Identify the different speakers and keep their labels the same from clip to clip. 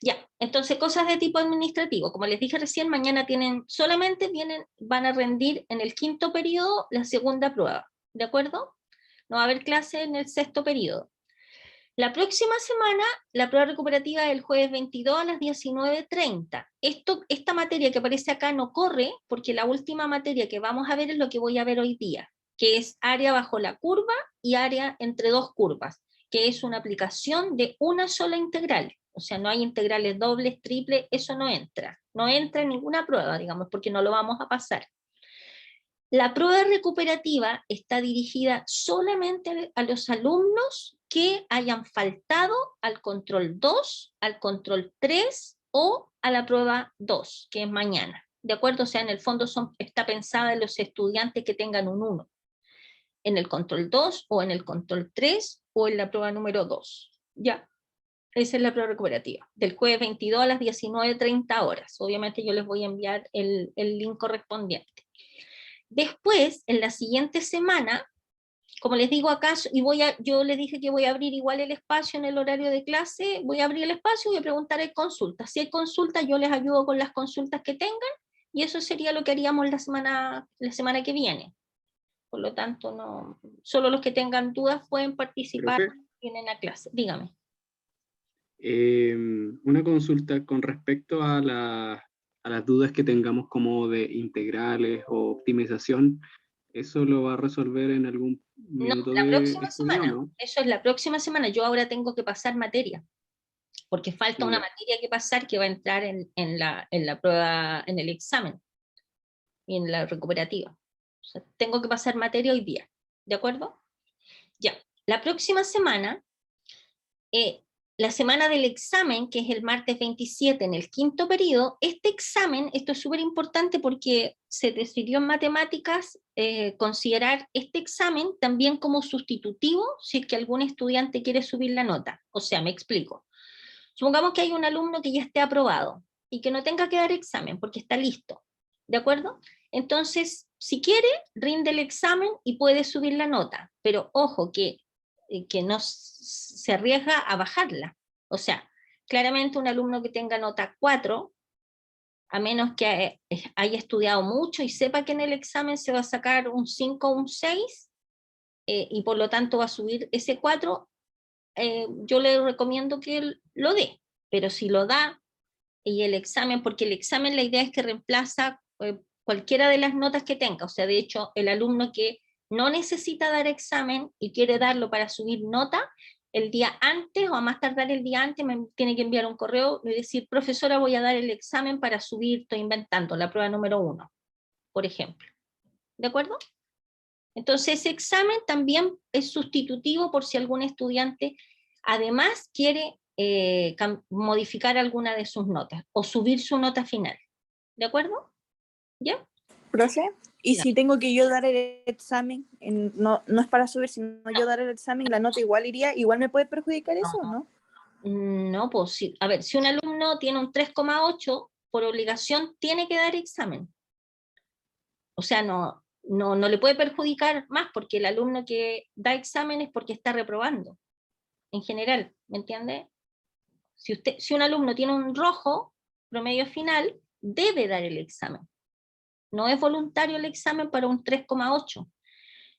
Speaker 1: Ya, entonces cosas de tipo administrativo. Como les dije recién, mañana van a rendir en el quinto periodo la segunda prueba, ¿de acuerdo? No va a haber clase en el sexto periodo. La próxima semana, la prueba recuperativa es el jueves 22 a las 19:30. Esta materia que aparece acá no corre, porque la última materia que vamos a ver es lo que voy a ver hoy día, que es área bajo la curva y área entre dos curvas, que es una aplicación de una sola integral. O sea, no hay integrales dobles, triples, eso no entra. No entra en ninguna prueba, digamos, porque no lo vamos a pasar. La prueba recuperativa está dirigida solamente a los alumnos que hayan faltado al control 2, al control 3 o a la prueba 2, que es mañana. ¿De acuerdo? O sea, en el fondo está pensada en los estudiantes que tengan un 1, en el control 2 o en el control 3 o en la prueba número 2. Ya, esa es la prueba recuperativa, del jueves 22 a las 19:30 horas. Obviamente yo les voy a enviar el link correspondiente. Después, en la siguiente semana, como les digo acá, yo les dije que voy a abrir igual el espacio en el horario de clase, voy a abrir el espacio y voy a preguntar en consultas. Si hay consultas, yo les ayudo con las consultas que tengan, y eso sería lo que haríamos la semana que viene. Por lo tanto, no, solo los que tengan dudas pueden participar,
Speaker 2: Profe,
Speaker 1: vienen a clase. Dígame.
Speaker 2: una consulta con respecto a las dudas que tengamos como de integrales o optimización. ¿Eso lo va a resolver en algún
Speaker 1: No,
Speaker 2: minuto
Speaker 1: la
Speaker 2: de
Speaker 1: próxima
Speaker 2: estudio o
Speaker 1: semana.
Speaker 2: no?
Speaker 1: Eso es la próxima semana. Yo ahora tengo que pasar materia, porque falta una
Speaker 2: Ya,
Speaker 1: materia que pasar que va a entrar en la prueba, en el examen y en la recuperativa. O sea, tengo que pasar materia hoy día, ¿de acuerdo? Ya, la próxima semana, la semana del examen, que es el martes 27 en el quinto periodo, este examen, esto es súper importante porque se decidió en matemáticas considerar este examen también como sustitutivo si es que algún estudiante quiere subir la nota. O sea, me explico. Supongamos que hay un alumno que ya esté aprobado y que no tenga que dar examen porque está listo, ¿de acuerdo? Entonces, si quiere, rinde el examen y puede subir la nota, pero ojo que no se arriesga a bajarla. O sea, claramente un alumno que tenga nota 4, a menos que haya estudiado mucho y sepa que en el examen se va a sacar un 5 o un 6, y por lo tanto va a subir ese 4, yo le recomiendo que él lo dé, pero si lo da y el examen, porque el examen la idea es que reemplaza cualquiera de las notas que tenga, o sea, de hecho, el alumno que no necesita dar examen y quiere darlo para subir nota, el día antes o a más tardar el día antes me tiene que enviar un correo y decir, profesora, voy a dar el examen para subir, estoy inventando, la prueba número 1, por ejemplo. ¿De acuerdo? Entonces, ese examen también es sustitutivo por si algún estudiante además quiere modificar alguna de sus notas o subir su nota final. ¿De acuerdo? ¿Ya?
Speaker 3: Profe, y
Speaker 1: Dígame.
Speaker 3: si tengo que yo dar el examen, no, no es para subir, sino yo dar el examen y la nota igual iría, igual me puede perjudicar eso, ¿o no?
Speaker 1: No, pues sí. A ver, si un alumno tiene un 3,8, por obligación tiene que dar examen. O sea, no le puede perjudicar más porque el alumno que da examen es porque está reprobando, en general, ¿me entiende? Si un alumno tiene un rojo, promedio final, debe dar el examen. No es voluntario el examen para un 3,8.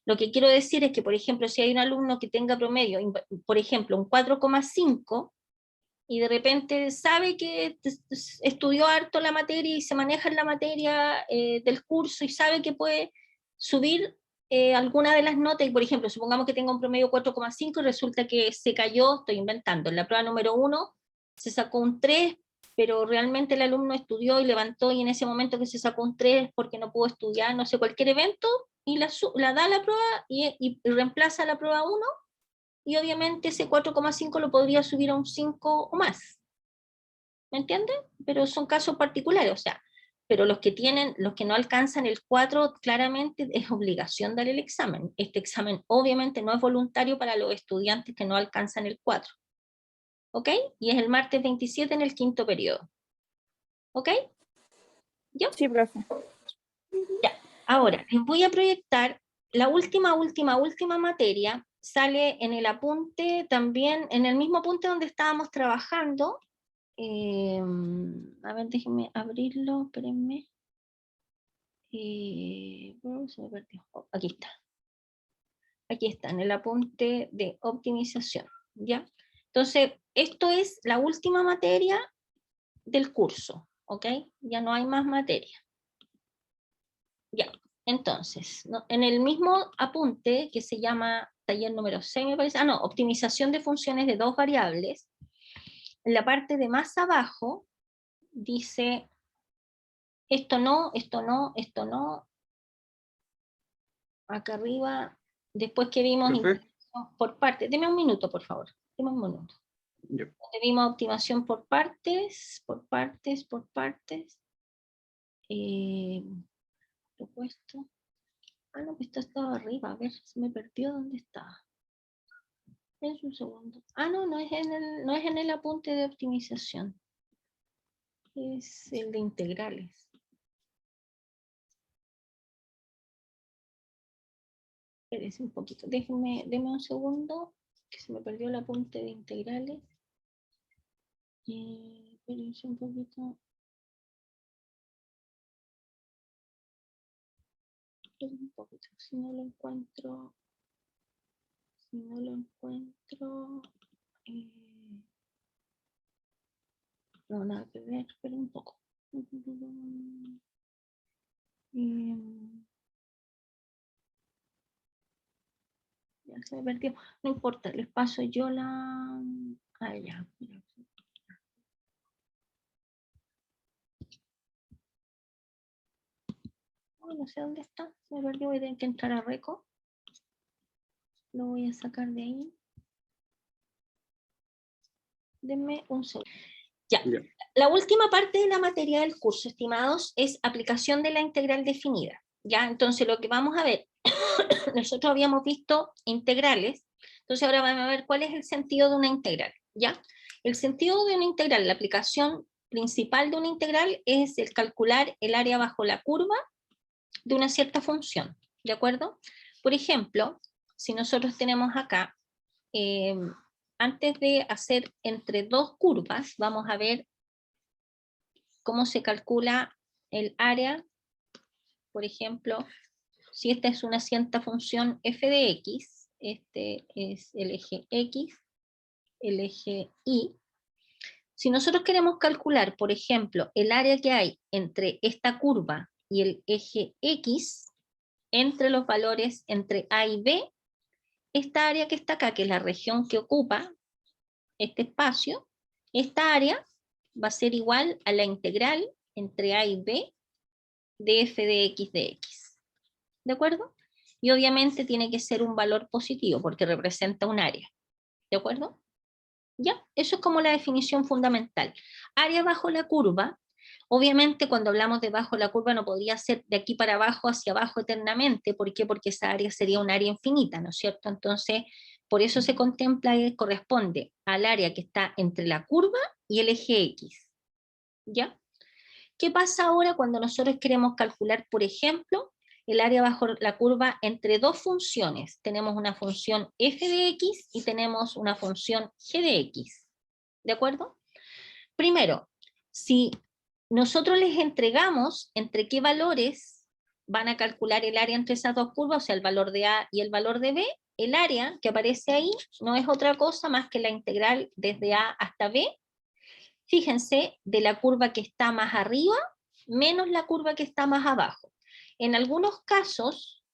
Speaker 1: Lo que quiero decir es que, por ejemplo, si hay un alumno que tenga promedio, por ejemplo, un 4,5, y de repente sabe que estudió harto la materia y se maneja en la materia del curso y sabe que puede subir alguna de las notas, y por ejemplo, supongamos que tenga un promedio 4,5 y resulta que se cayó, estoy inventando, en la prueba número 1 se sacó un 3, pero realmente el alumno estudió y levantó y en ese momento que se sacó un 3 porque no pudo estudiar, no sé, cualquier evento, y la da la prueba y reemplaza la prueba 1, y obviamente ese 4,5 lo podría subir a un 5 o más. ¿Me entienden? Pero son casos particulares, o sea, pero los que no alcanzan el 4, claramente es obligación dar el examen. Este examen obviamente no es voluntario para los estudiantes que no alcanzan el 4. ¿Ok? Y es el martes 27 en el quinto periodo. ¿Ok? ¿Ya?
Speaker 3: Sí, profe.
Speaker 1: Ya. Ahora, les voy a proyectar la última materia. Sale en el apunte también, en el mismo apunte donde estábamos trabajando, A ver, déjenme abrirlo, espérenme. Se me perdió. Oh, aquí está. Aquí está, en el apunte de optimización, ¿ya? Entonces, esto es la última materia del curso, ¿ok? Ya no hay más materia. Ya, entonces, ¿no? En el mismo apunte que se llama taller número 6, me parece, optimización de funciones de dos variables, en la parte de más abajo dice esto no, esto no, esto no, acá arriba, después que vimos
Speaker 2: ¿Profe?
Speaker 1: por partes, deme un minuto, por favor, deme un minuto.
Speaker 2: Ya.
Speaker 1: Vimos optimización por partes, propuesto. No, pues esto estaba arriba, a ver, se me perdió, ¿dónde está? Es un segundo. No, no es en el apunte de optimización. Es el de integrales. Espérense un poquito, deme un segundo, que se me perdió el apunte de integrales. Espérense un poquito. Un poquito, si no lo encuentro. No, nada que ver, espera un poco. Ya se me perdió. No importa, les paso yo la... ya. No sé dónde está. Se me perdió, voy a tener que entrar a Reco. Lo voy a sacar de ahí. Denme un segundo. Ya. La última parte de la materia del curso, estimados, es aplicación de la integral definida. ¿Ya? Entonces, lo que vamos a ver, nosotros habíamos visto integrales, entonces ahora vamos a ver cuál es el sentido de una integral. ¿Ya? El sentido de una integral, la aplicación principal de una integral es el calcular el área bajo la curva de una cierta función. ¿De acuerdo? Por ejemplo, si nosotros tenemos acá, antes de hacer entre dos curvas, vamos a ver cómo se calcula el área, por ejemplo, si esta es una cierta función f de x, este es el eje x, el eje y. Si nosotros queremos calcular, por ejemplo, el área que hay entre esta curva y el eje x, entre los valores entre a y b, esta área que está acá, que es la región que ocupa este espacio, esta área va a ser igual a la integral entre a y b de f de x. ¿De acuerdo? Y obviamente tiene que ser un valor positivo porque representa un área. ¿De acuerdo? ¿Ya? Eso es como la definición fundamental. Área bajo la curva, obviamente cuando hablamos de bajo la curva no podría ser de aquí para abajo hacia abajo eternamente. ¿Por qué? Porque esa área sería un área infinita, ¿no es cierto? Entonces, por eso se contempla y corresponde al área que está entre la curva y el eje X. ¿Ya? ¿Qué pasa ahora cuando nosotros queremos calcular, por ejemplo, el área bajo la curva entre dos funciones? Tenemos una función f de x y tenemos una función g de x. ¿De acuerdo? Primero, si nosotros les entregamos entre qué valores van a calcular el área entre esas dos curvas, o sea, el valor de A y el valor de B, el área que aparece ahí no es otra cosa más que la integral desde A hasta B. Fíjense, de la curva que está más arriba menos la curva que está más abajo. En algunos casos,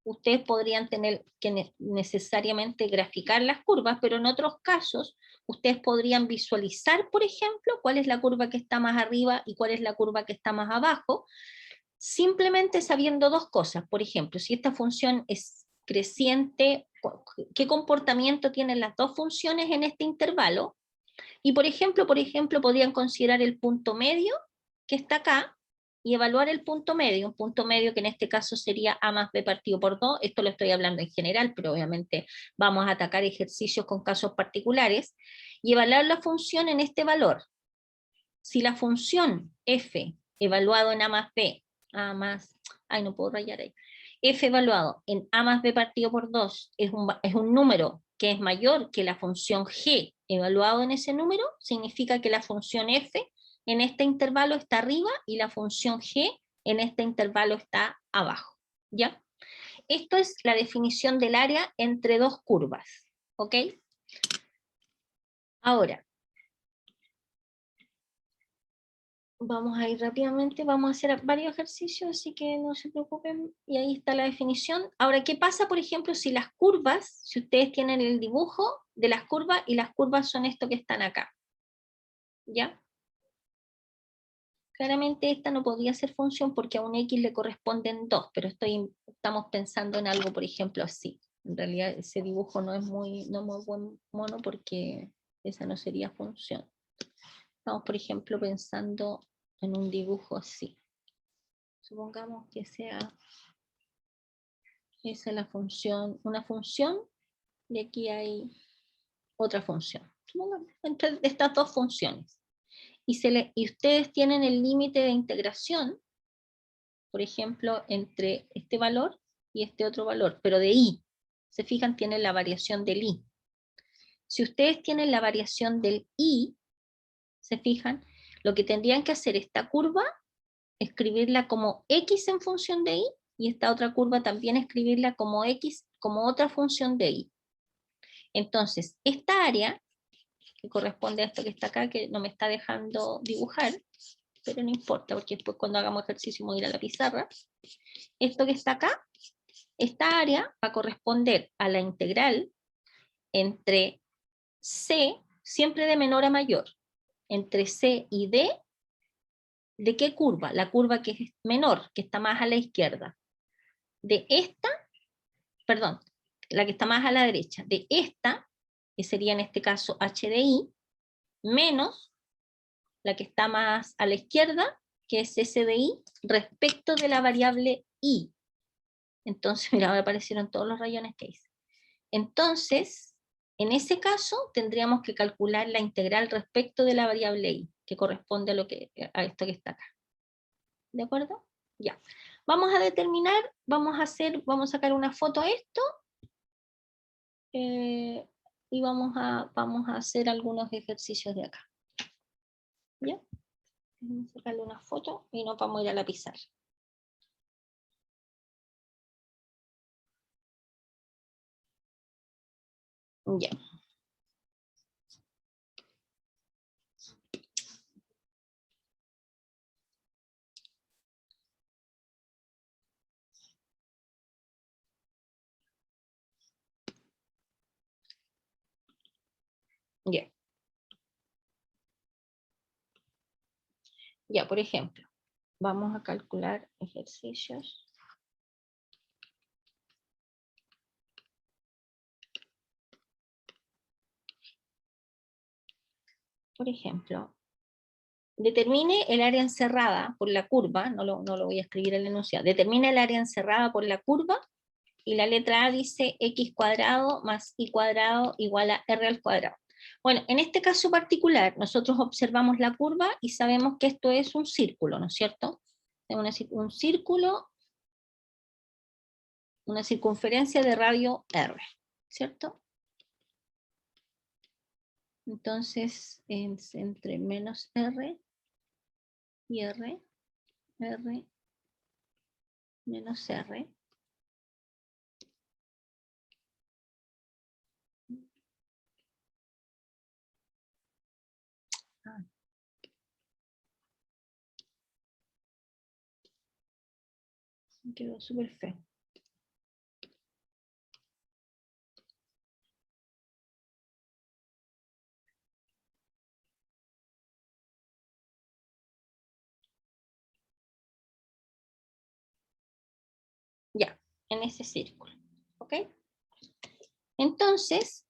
Speaker 1: ustedes podrían tener que necesariamente graficar las curvas, pero en otros casos, ustedes podrían visualizar, por ejemplo, cuál es la curva que está más arriba y cuál es la curva que está más abajo, simplemente sabiendo dos cosas. Por ejemplo, si esta función es creciente, ¿qué comportamiento tienen las dos funciones en este intervalo? Y por ejemplo, podrían considerar el punto medio que está acá y evaluar el punto medio, un punto medio que en este caso sería A más B partido por 2, esto lo estoy hablando en general, pero obviamente vamos a atacar ejercicios con casos particulares, y evaluar la función en este valor. Si la función f evaluado en A más B, no puedo rayar ahí, f evaluado en A más B partido por 2 es un número que es mayor que la función g evaluado en ese número, significa que la función f en este intervalo está arriba y la función g en este intervalo está abajo, ¿ya? Esto es la definición del área entre dos curvas, ¿ok? Ahora, vamos a ir rápidamente, vamos a hacer varios ejercicios, así que no se preocupen, y ahí está la definición. Ahora, ¿qué pasa, por ejemplo, si las curvas, si ustedes tienen el dibujo de las curvas, y las curvas son esto que están acá? ¿Ya? Claramente esta no podría ser función porque a un x le corresponden 2, pero estamos pensando en algo, por ejemplo, así. En realidad ese dibujo no es muy buen mono porque esa no sería función. Estamos, por ejemplo, pensando en un dibujo así. Supongamos que esa es la función, una función, y aquí hay otra función. Supongamos entre estas dos funciones. Y ustedes tienen el límite de integración, por ejemplo, entre este valor y este otro valor, pero de i. Se fijan, tienen la variación del i. Si ustedes tienen la variación del i, se fijan, lo que tendrían que hacer esta curva, escribirla como x en función de i, y esta otra curva también escribirla como x, como otra función de i. Entonces, esta área, que corresponde a esto que está acá, que no me está dejando dibujar, pero no importa, porque después cuando hagamos ejercicio voy a ir a la pizarra. Esto que está acá, esta área va a corresponder a la integral entre c, siempre de menor a mayor, entre c y d, ¿de qué curva? La curva que es menor, que está más a la izquierda. De esta, perdón, la que está más a la derecha, de esta, que sería en este caso h de i, menos la que está más a la izquierda, que es s de i, respecto de la variable i. Entonces, mira, me aparecieron todos los rayones que hice. Entonces, en ese caso, tendríamos que calcular la integral respecto de la variable i, que corresponde a esto que está acá. ¿De acuerdo? Ya. Vamos a determinar, vamos a sacar una foto a esto, y vamos a hacer algunos ejercicios de acá. ¿Ya? Vamos a sacarle una foto y nos vamos a ir a la pizarra. Ya. Ya. Ya, por ejemplo, vamos a calcular ejercicios. Por ejemplo, determine el área encerrada por la curva, no lo voy a escribir en el enunciado, determine el área encerrada por la curva, y la letra A dice x cuadrado más y cuadrado igual a r al cuadrado. Bueno, en este caso particular, nosotros observamos la curva y sabemos que esto es un círculo, ¿no es cierto? Un círculo, una circunferencia de radio r, ¿cierto? Entonces, es entre menos r y r, r menos r. Quedó súper feo. Ya, en ese círculo, ¿ok? Entonces,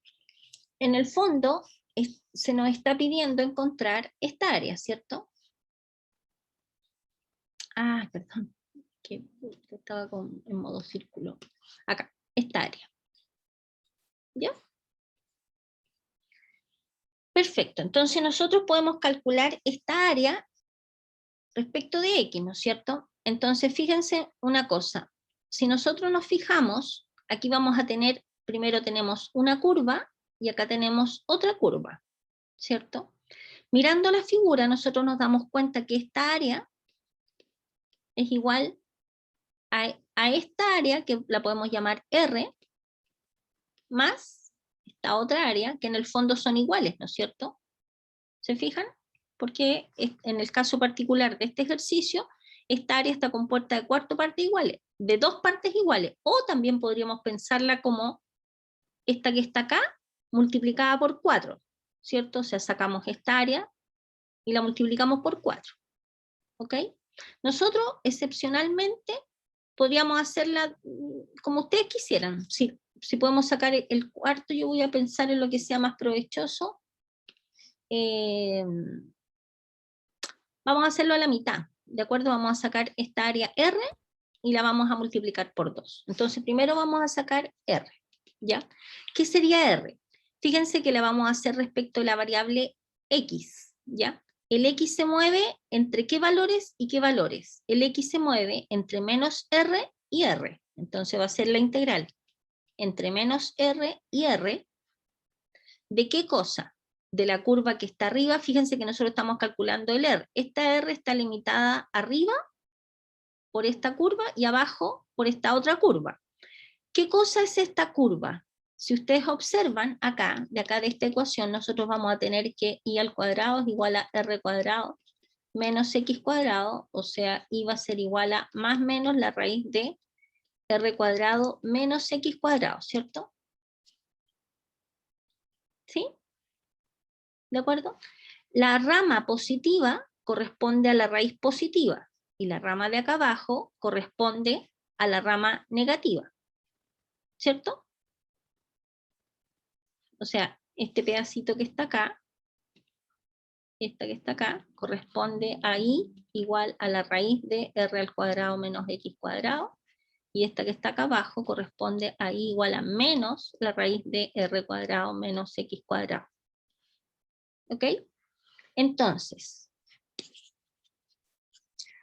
Speaker 1: en el fondo, se nos está pidiendo encontrar esta área, ¿cierto? Ah, perdón, que estaba en modo círculo. Acá, esta área. ¿Ya? Perfecto, entonces nosotros podemos calcular esta área respecto de x, ¿no es cierto? Entonces, fíjense una cosa. Si nosotros nos fijamos, aquí vamos a tener, primero tenemos una curva, y acá tenemos otra curva, ¿cierto? Mirando la figura, nosotros nos damos cuenta que esta área es igual a esta área, que la podemos llamar R, más esta otra área, que en el fondo son iguales, ¿no es cierto? ¿Se fijan? Porque en el caso particular de este ejercicio, esta área está compuesta de 4 partes iguales, de 2 partes iguales, o también podríamos pensarla como esta que está acá, multiplicada por 4, ¿cierto? O sea, sacamos esta área y la multiplicamos por 4, ¿ok? Nosotros, excepcionalmente, podríamos hacerla como ustedes quisieran. Si podemos sacar el cuarto, yo voy a pensar en lo que sea más provechoso. Vamos a hacerlo a la mitad, ¿de acuerdo? Vamos a sacar esta área R y la vamos a multiplicar por 2. Entonces, primero vamos a sacar R, ¿ya? ¿Qué sería R? Fíjense que la vamos a hacer respecto a la variable X, ¿ya? El X se mueve entre qué valores y qué valores. El X se mueve entre menos R y R. Entonces va a ser la integral entre menos R y R. ¿De qué cosa? De la curva que está arriba. Fíjense que nosotros estamos calculando el R. Esta R está limitada arriba por esta curva y abajo por esta otra curva. ¿Qué cosa es esta curva? Si ustedes observan acá, de esta ecuación, nosotros vamos a tener que y al cuadrado es igual a r cuadrado menos x cuadrado, o sea, y va a ser igual a más menos la raíz de r cuadrado menos x cuadrado, ¿cierto? ¿Sí? ¿De acuerdo? La rama positiva corresponde a la raíz positiva, y la rama de acá abajo corresponde a la rama negativa, ¿cierto? O sea, este pedacito que está acá, esta que está acá, corresponde a y igual a la raíz de r al cuadrado menos x cuadrado, y esta que está acá abajo corresponde a y igual a menos la raíz de r cuadrado menos x cuadrado. ¿Ok? Entonces,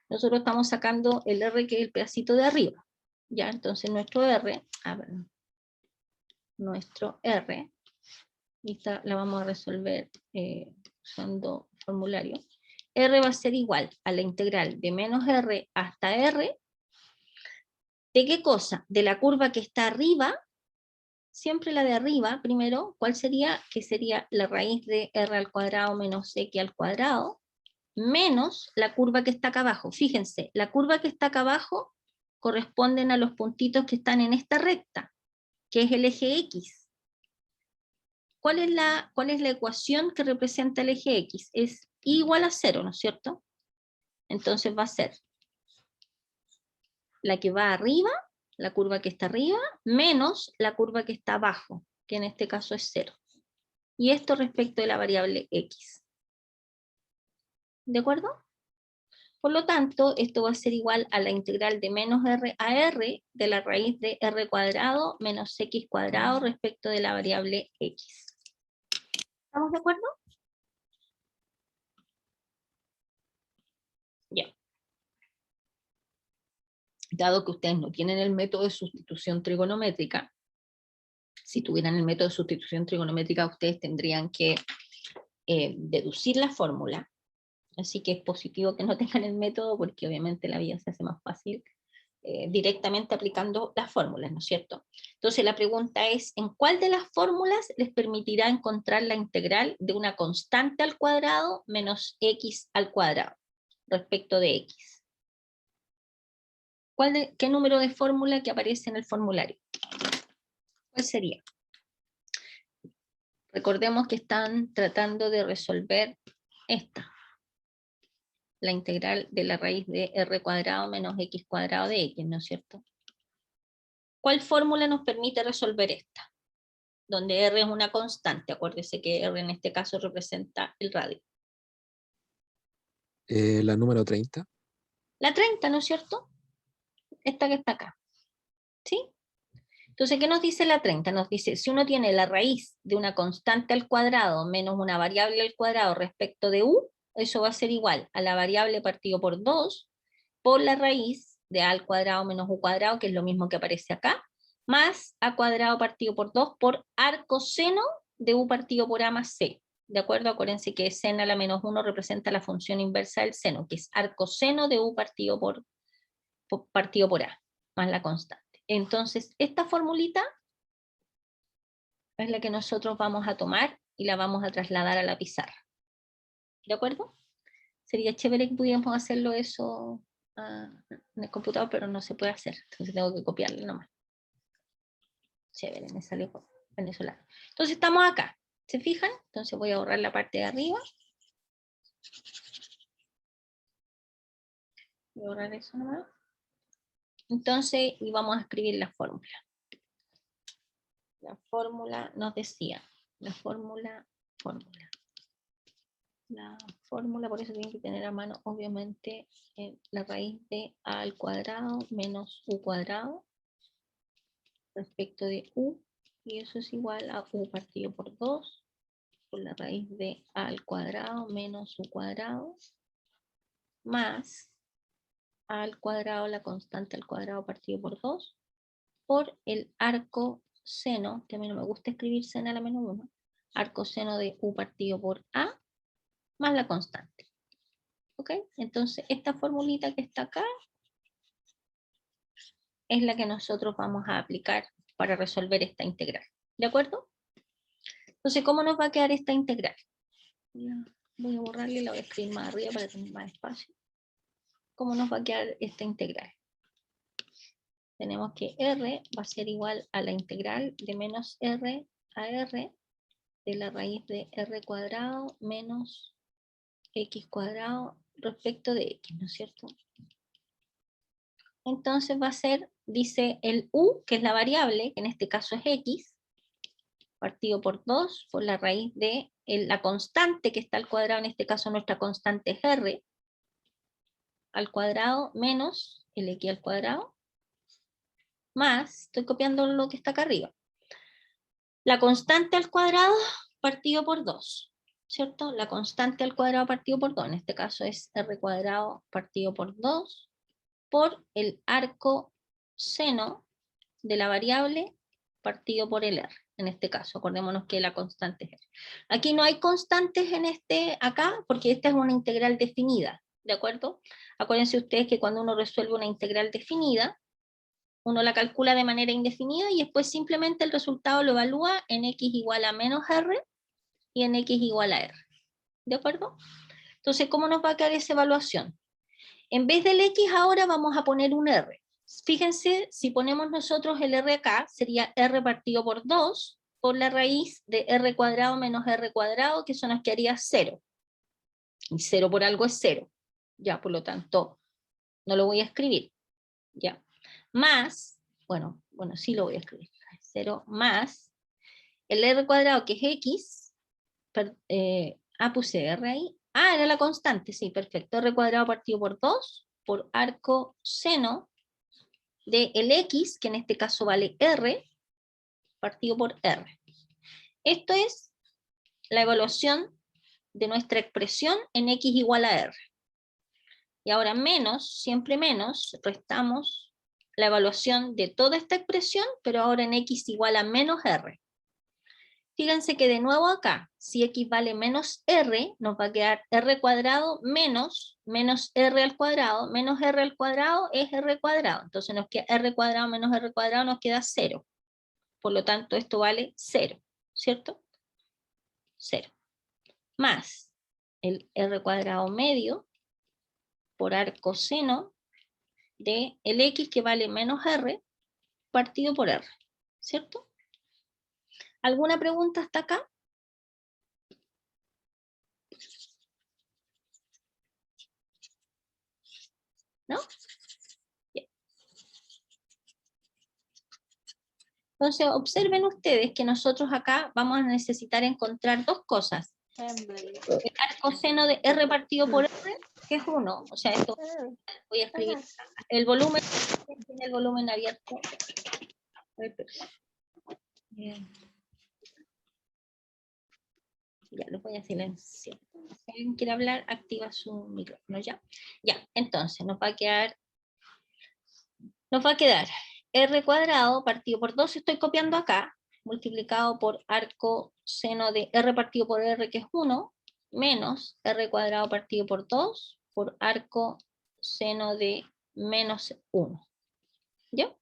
Speaker 1: nosotros estamos sacando el r, que es el pedacito de arriba. Ya, entonces nuestro r, nuestro r, y la vamos a resolver usando formulario. R va a ser igual a la integral de menos r hasta r. ¿De qué cosa? De la curva que está arriba, siempre la de arriba primero. ¿Cuál sería? Que sería la raíz de r al cuadrado menos x al cuadrado, menos la curva que está acá abajo. Fíjense, la curva que está acá abajo corresponden a los puntitos que están en esta recta, que es el eje X. ¿Cuál es la ecuación que representa el eje X? Es y igual a 0, ¿no es cierto? Entonces va a ser la que va arriba, la curva que está arriba, menos la curva que está abajo, que en este caso es 0. Y esto respecto de la variable X. ¿De acuerdo? Por lo tanto, esto va a ser igual a la integral de menos r a r de la raíz de r cuadrado menos x cuadrado respecto de la variable x. ¿Estamos de acuerdo? Ya. Dado que ustedes no tienen el método de sustitución trigonométrica, si tuvieran el método de sustitución trigonométrica, ustedes tendrían que deducir la fórmula. Así que es positivo que no tengan el método, porque obviamente la vida se hace más fácil directamente aplicando las fórmulas, ¿no es cierto? Entonces la pregunta es, ¿en cuál de las fórmulas les permitirá encontrar la integral de una constante al cuadrado menos x al cuadrado respecto de x? ¿Qué número de fórmula que aparece en el formulario? ¿Cuál sería? Recordemos que están tratando de resolver esta, la integral de la raíz de r cuadrado menos x cuadrado de x, ¿no es cierto? ¿Cuál fórmula nos permite resolver esta? Donde r es una constante, acuérdese que r en este caso representa el radio.
Speaker 4: La número 30.
Speaker 1: La 30, ¿no es cierto? Esta que está acá. ¿Sí? Entonces, ¿qué nos dice la 30? Nos dice, si uno tiene la raíz de una constante al cuadrado menos una variable al cuadrado respecto de u, eso va a ser igual a la variable partido por 2 por la raíz de a al cuadrado menos u cuadrado, que es lo mismo que aparece acá, más a cuadrado partido por 2 por arcoseno de u partido por a más c. ¿De acuerdo? Acuérdense que seno a la menos 1 representa la función inversa del seno, que es arcoseno de U partido por A, más la constante. Entonces, esta formulita es la que nosotros vamos a tomar y la vamos a trasladar a la pizarra. ¿De acuerdo? Sería chévere que pudiéramos hacerlo eso en el computador, pero no se puede hacer. Entonces tengo que copiarlo nomás. Chévere, me salió venezolano. Entonces estamos acá. ¿Se fijan? Entonces voy a borrar la parte de arriba. Voy a borrar eso nomás. Entonces, y vamos a escribir la fórmula. La fórmula nos decía, la fórmula, la fórmula, por eso tienen que tener a mano, obviamente, la raíz de a al cuadrado menos u cuadrado respecto de u, y eso es igual a u partido por 2 por la raíz de a al cuadrado menos u cuadrado más a al cuadrado, la constante al cuadrado partido por 2 por el arco seno, que a mí no me gusta escribir seno a la menos 1, arco seno de u partido por a más la constante. ¿Ok? Entonces, esta formulita que está acá es la que nosotros vamos a aplicar para resolver esta integral. ¿De acuerdo? Entonces, ¿cómo nos va a quedar esta integral? Voy a borrarle y la voy a escribir más arriba para tener más espacio. ¿Cómo nos va a quedar esta integral? Tenemos que r va a ser igual a la integral de menos r a r de la raíz de r cuadrado menos x cuadrado respecto de x, ¿no es cierto? Entonces va a ser, dice el u, que es la variable, que en este caso es x, partido por 2 por la raíz de la constante que está al cuadrado, en este caso nuestra constante es r, al cuadrado menos el x al cuadrado, más, estoy copiando lo que está acá arriba, la constante al cuadrado partido por 2, ¿cierto? La constante al cuadrado partido por 2, en este caso es r cuadrado partido por 2, por el arco seno de la variable partido por el r, en este caso, acordémonos que la constante es r. Aquí no hay constantes en acá, porque esta es una integral definida, ¿de acuerdo? Acuérdense ustedes que cuando uno resuelve una integral definida, uno la calcula de manera indefinida y después simplemente el resultado lo evalúa en x igual a menos r y en x igual a r, ¿de acuerdo? Entonces, ¿cómo nos va a quedar esa evaluación? En vez del x ahora vamos a poner un r. Fíjense, si ponemos nosotros el r acá, sería r partido por 2 por la raíz de r cuadrado menos r cuadrado, que eso nos quedaría 0. Y 0 por algo es 0. Ya, por lo tanto, no lo voy a escribir. Ya. Más, bueno, sí lo voy a escribir. 0 más el r cuadrado, que es x, puse r ahí. Era la constante, sí, perfecto. R cuadrado partido por 2 por arco seno de el x, que en este caso vale r, partido por r. Esto es la evaluación de nuestra expresión en x igual a r. Y ahora menos, siempre menos, restamos la evaluación de toda esta expresión, pero ahora en x igual a menos r. Fíjense que de nuevo acá, si x vale menos r, nos va a quedar r cuadrado menos r al cuadrado, menos r al cuadrado es r cuadrado. Entonces nos queda r cuadrado menos r cuadrado, nos queda 0. Por lo tanto, esto vale 0, ¿cierto? 0. Más el r cuadrado medio por arco seno de el x, que vale menos r, partido por r, ¿cierto? ¿Alguna pregunta hasta acá? ¿No? Bien. Entonces, observen ustedes que nosotros acá vamos a necesitar encontrar dos cosas. El arco seno de r partido por r, que es 1. O sea, esto voy a escribir. El volumen, tiene el volumen abierto. Bien. Ya, lo voy a silenciar. Si alguien quiere hablar, activa su micrófono, ¿ya? Ya, entonces nos va a quedar r cuadrado partido por 2, estoy copiando acá, multiplicado por arco seno de R partido por R, que es 1, menos R cuadrado partido por 2, por arco seno de menos 1. ¿Ya?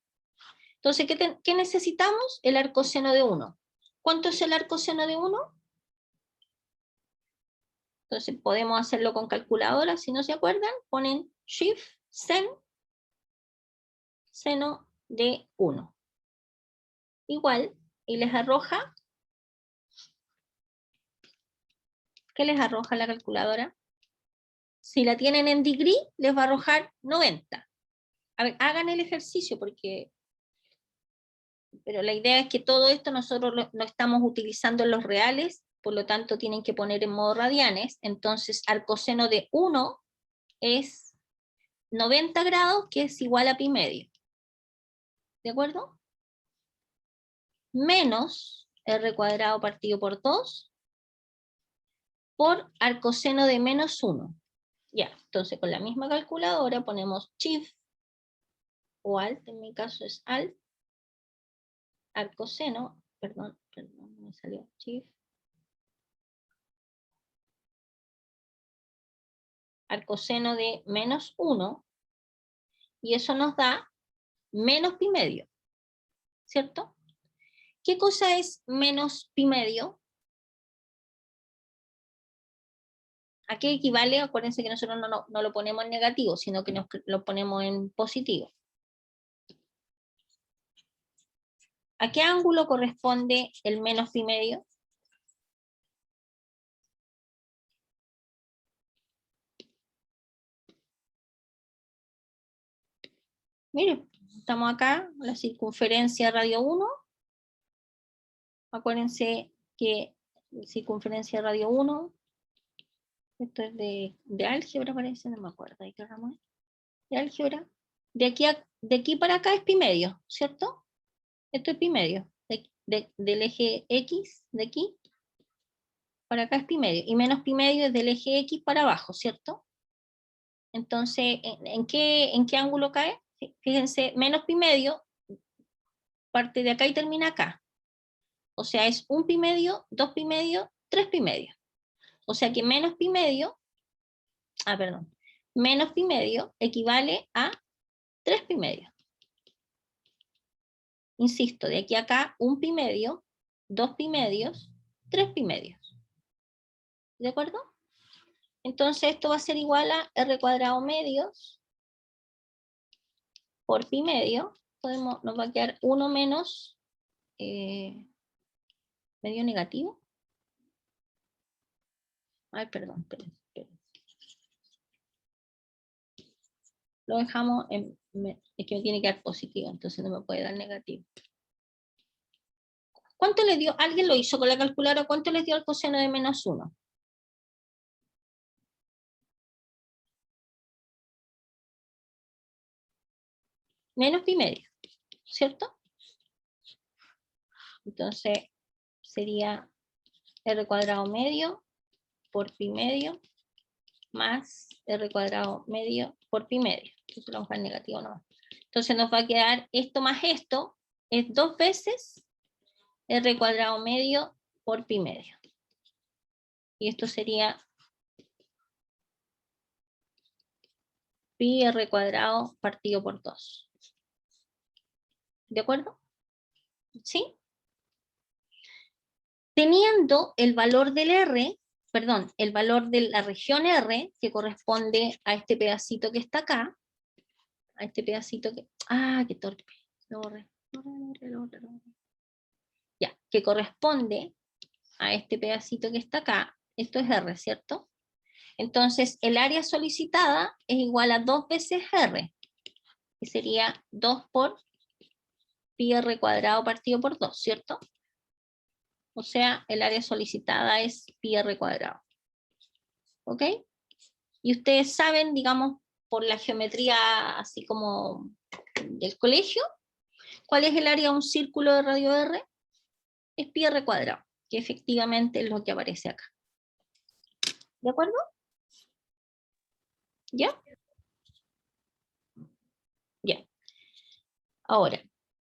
Speaker 1: Entonces, ¿qué necesitamos? El arcoseno de 1. ¿Cuánto es el arcoseno de 1? Entonces, podemos hacerlo con calculadora. Si no se acuerdan, ponen shift sen seno de 1. Igual, y les arroja. ¿Qué les arroja la calculadora? Si la tienen en degree, les va a arrojar 90. A ver, hagan el ejercicio pero la idea es que todo esto nosotros lo estamos utilizando en los reales, por lo tanto tienen que poner en modo radianes. Entonces, arcoseno de 1 es 90 grados, que es igual a pi medio. ¿De acuerdo? Menos R cuadrado partido por 2 por arcoseno de menos 1. Ya, entonces con la misma calculadora ponemos shift o alt, en mi caso es alt, arcoseno, perdón, me salió shift, arcoseno de menos 1, y eso nos da menos pi medio, ¿cierto? ¿Qué cosa es menos pi medio? ¿A qué equivale? Acuérdense que nosotros no lo ponemos en negativo, sino que lo ponemos en positivo. ¿A qué ángulo corresponde el menos pi medio? Miren, estamos acá, la circunferencia radio 1. Acuérdense que circunferencia radio 1, esto es de álgebra, parece, no me acuerdo, ¿de qué ramo es? De álgebra. De aquí para acá es pi medio, ¿cierto? Esto es pi medio. Del eje X, de aquí, para acá es pi medio. Y menos pi medio es del eje X para abajo, ¿cierto? Entonces, ¿en qué ángulo cae? Fíjense, menos pi medio parte de acá y termina acá. O sea, es 1 pi medio, 2 pi medio, 3 pi medio. O sea que menos pi medio, menos pi medio equivale a 3 pi medio. Insisto, de aquí a acá, 1 pi medio, 2 pi medios, 3 pi medios. ¿De acuerdo? Entonces esto va a ser igual a r cuadrado medios por pi medio. Nos va a quedar 1 menos medio negativo. Ay, perdón, esperen. Lo dejamos en... Es que me tiene que dar positivo, entonces no me puede dar negativo. ¿Cuánto le dio? ¿Alguien lo hizo con la calculadora? ¿Cuánto les dio el coseno de menos 1? Menos pi medio, ¿cierto? Entonces sería r cuadrado medio por pi medio más r cuadrado medio por pi medio. Eso lo vamos a dejar negativo nomás. Entonces nos va a quedar esto más esto, es 2 veces r cuadrado medio por pi medio. Y esto sería pi r cuadrado partido por 2. ¿De acuerdo? ¿Sí? Teniendo el valor del R, perdón, el valor de la región R, que corresponde a este pedacito que está acá, a este pedacito que... ¡Ah, qué torpe! Lo borré. Ya, que corresponde a este pedacito que está acá, esto es R, ¿cierto? Entonces, el área solicitada es igual a 2 veces R, que sería 2 por pi r cuadrado partido por 2, ¿cierto? O sea, el área solicitada es pi r cuadrado. ¿Ok? Y ustedes saben, digamos, por la geometría así como del colegio, ¿cuál es el área de un círculo de radio R? Es pi r cuadrado, que efectivamente es lo que aparece acá. ¿De acuerdo? ¿Ya? Ya. Ahora,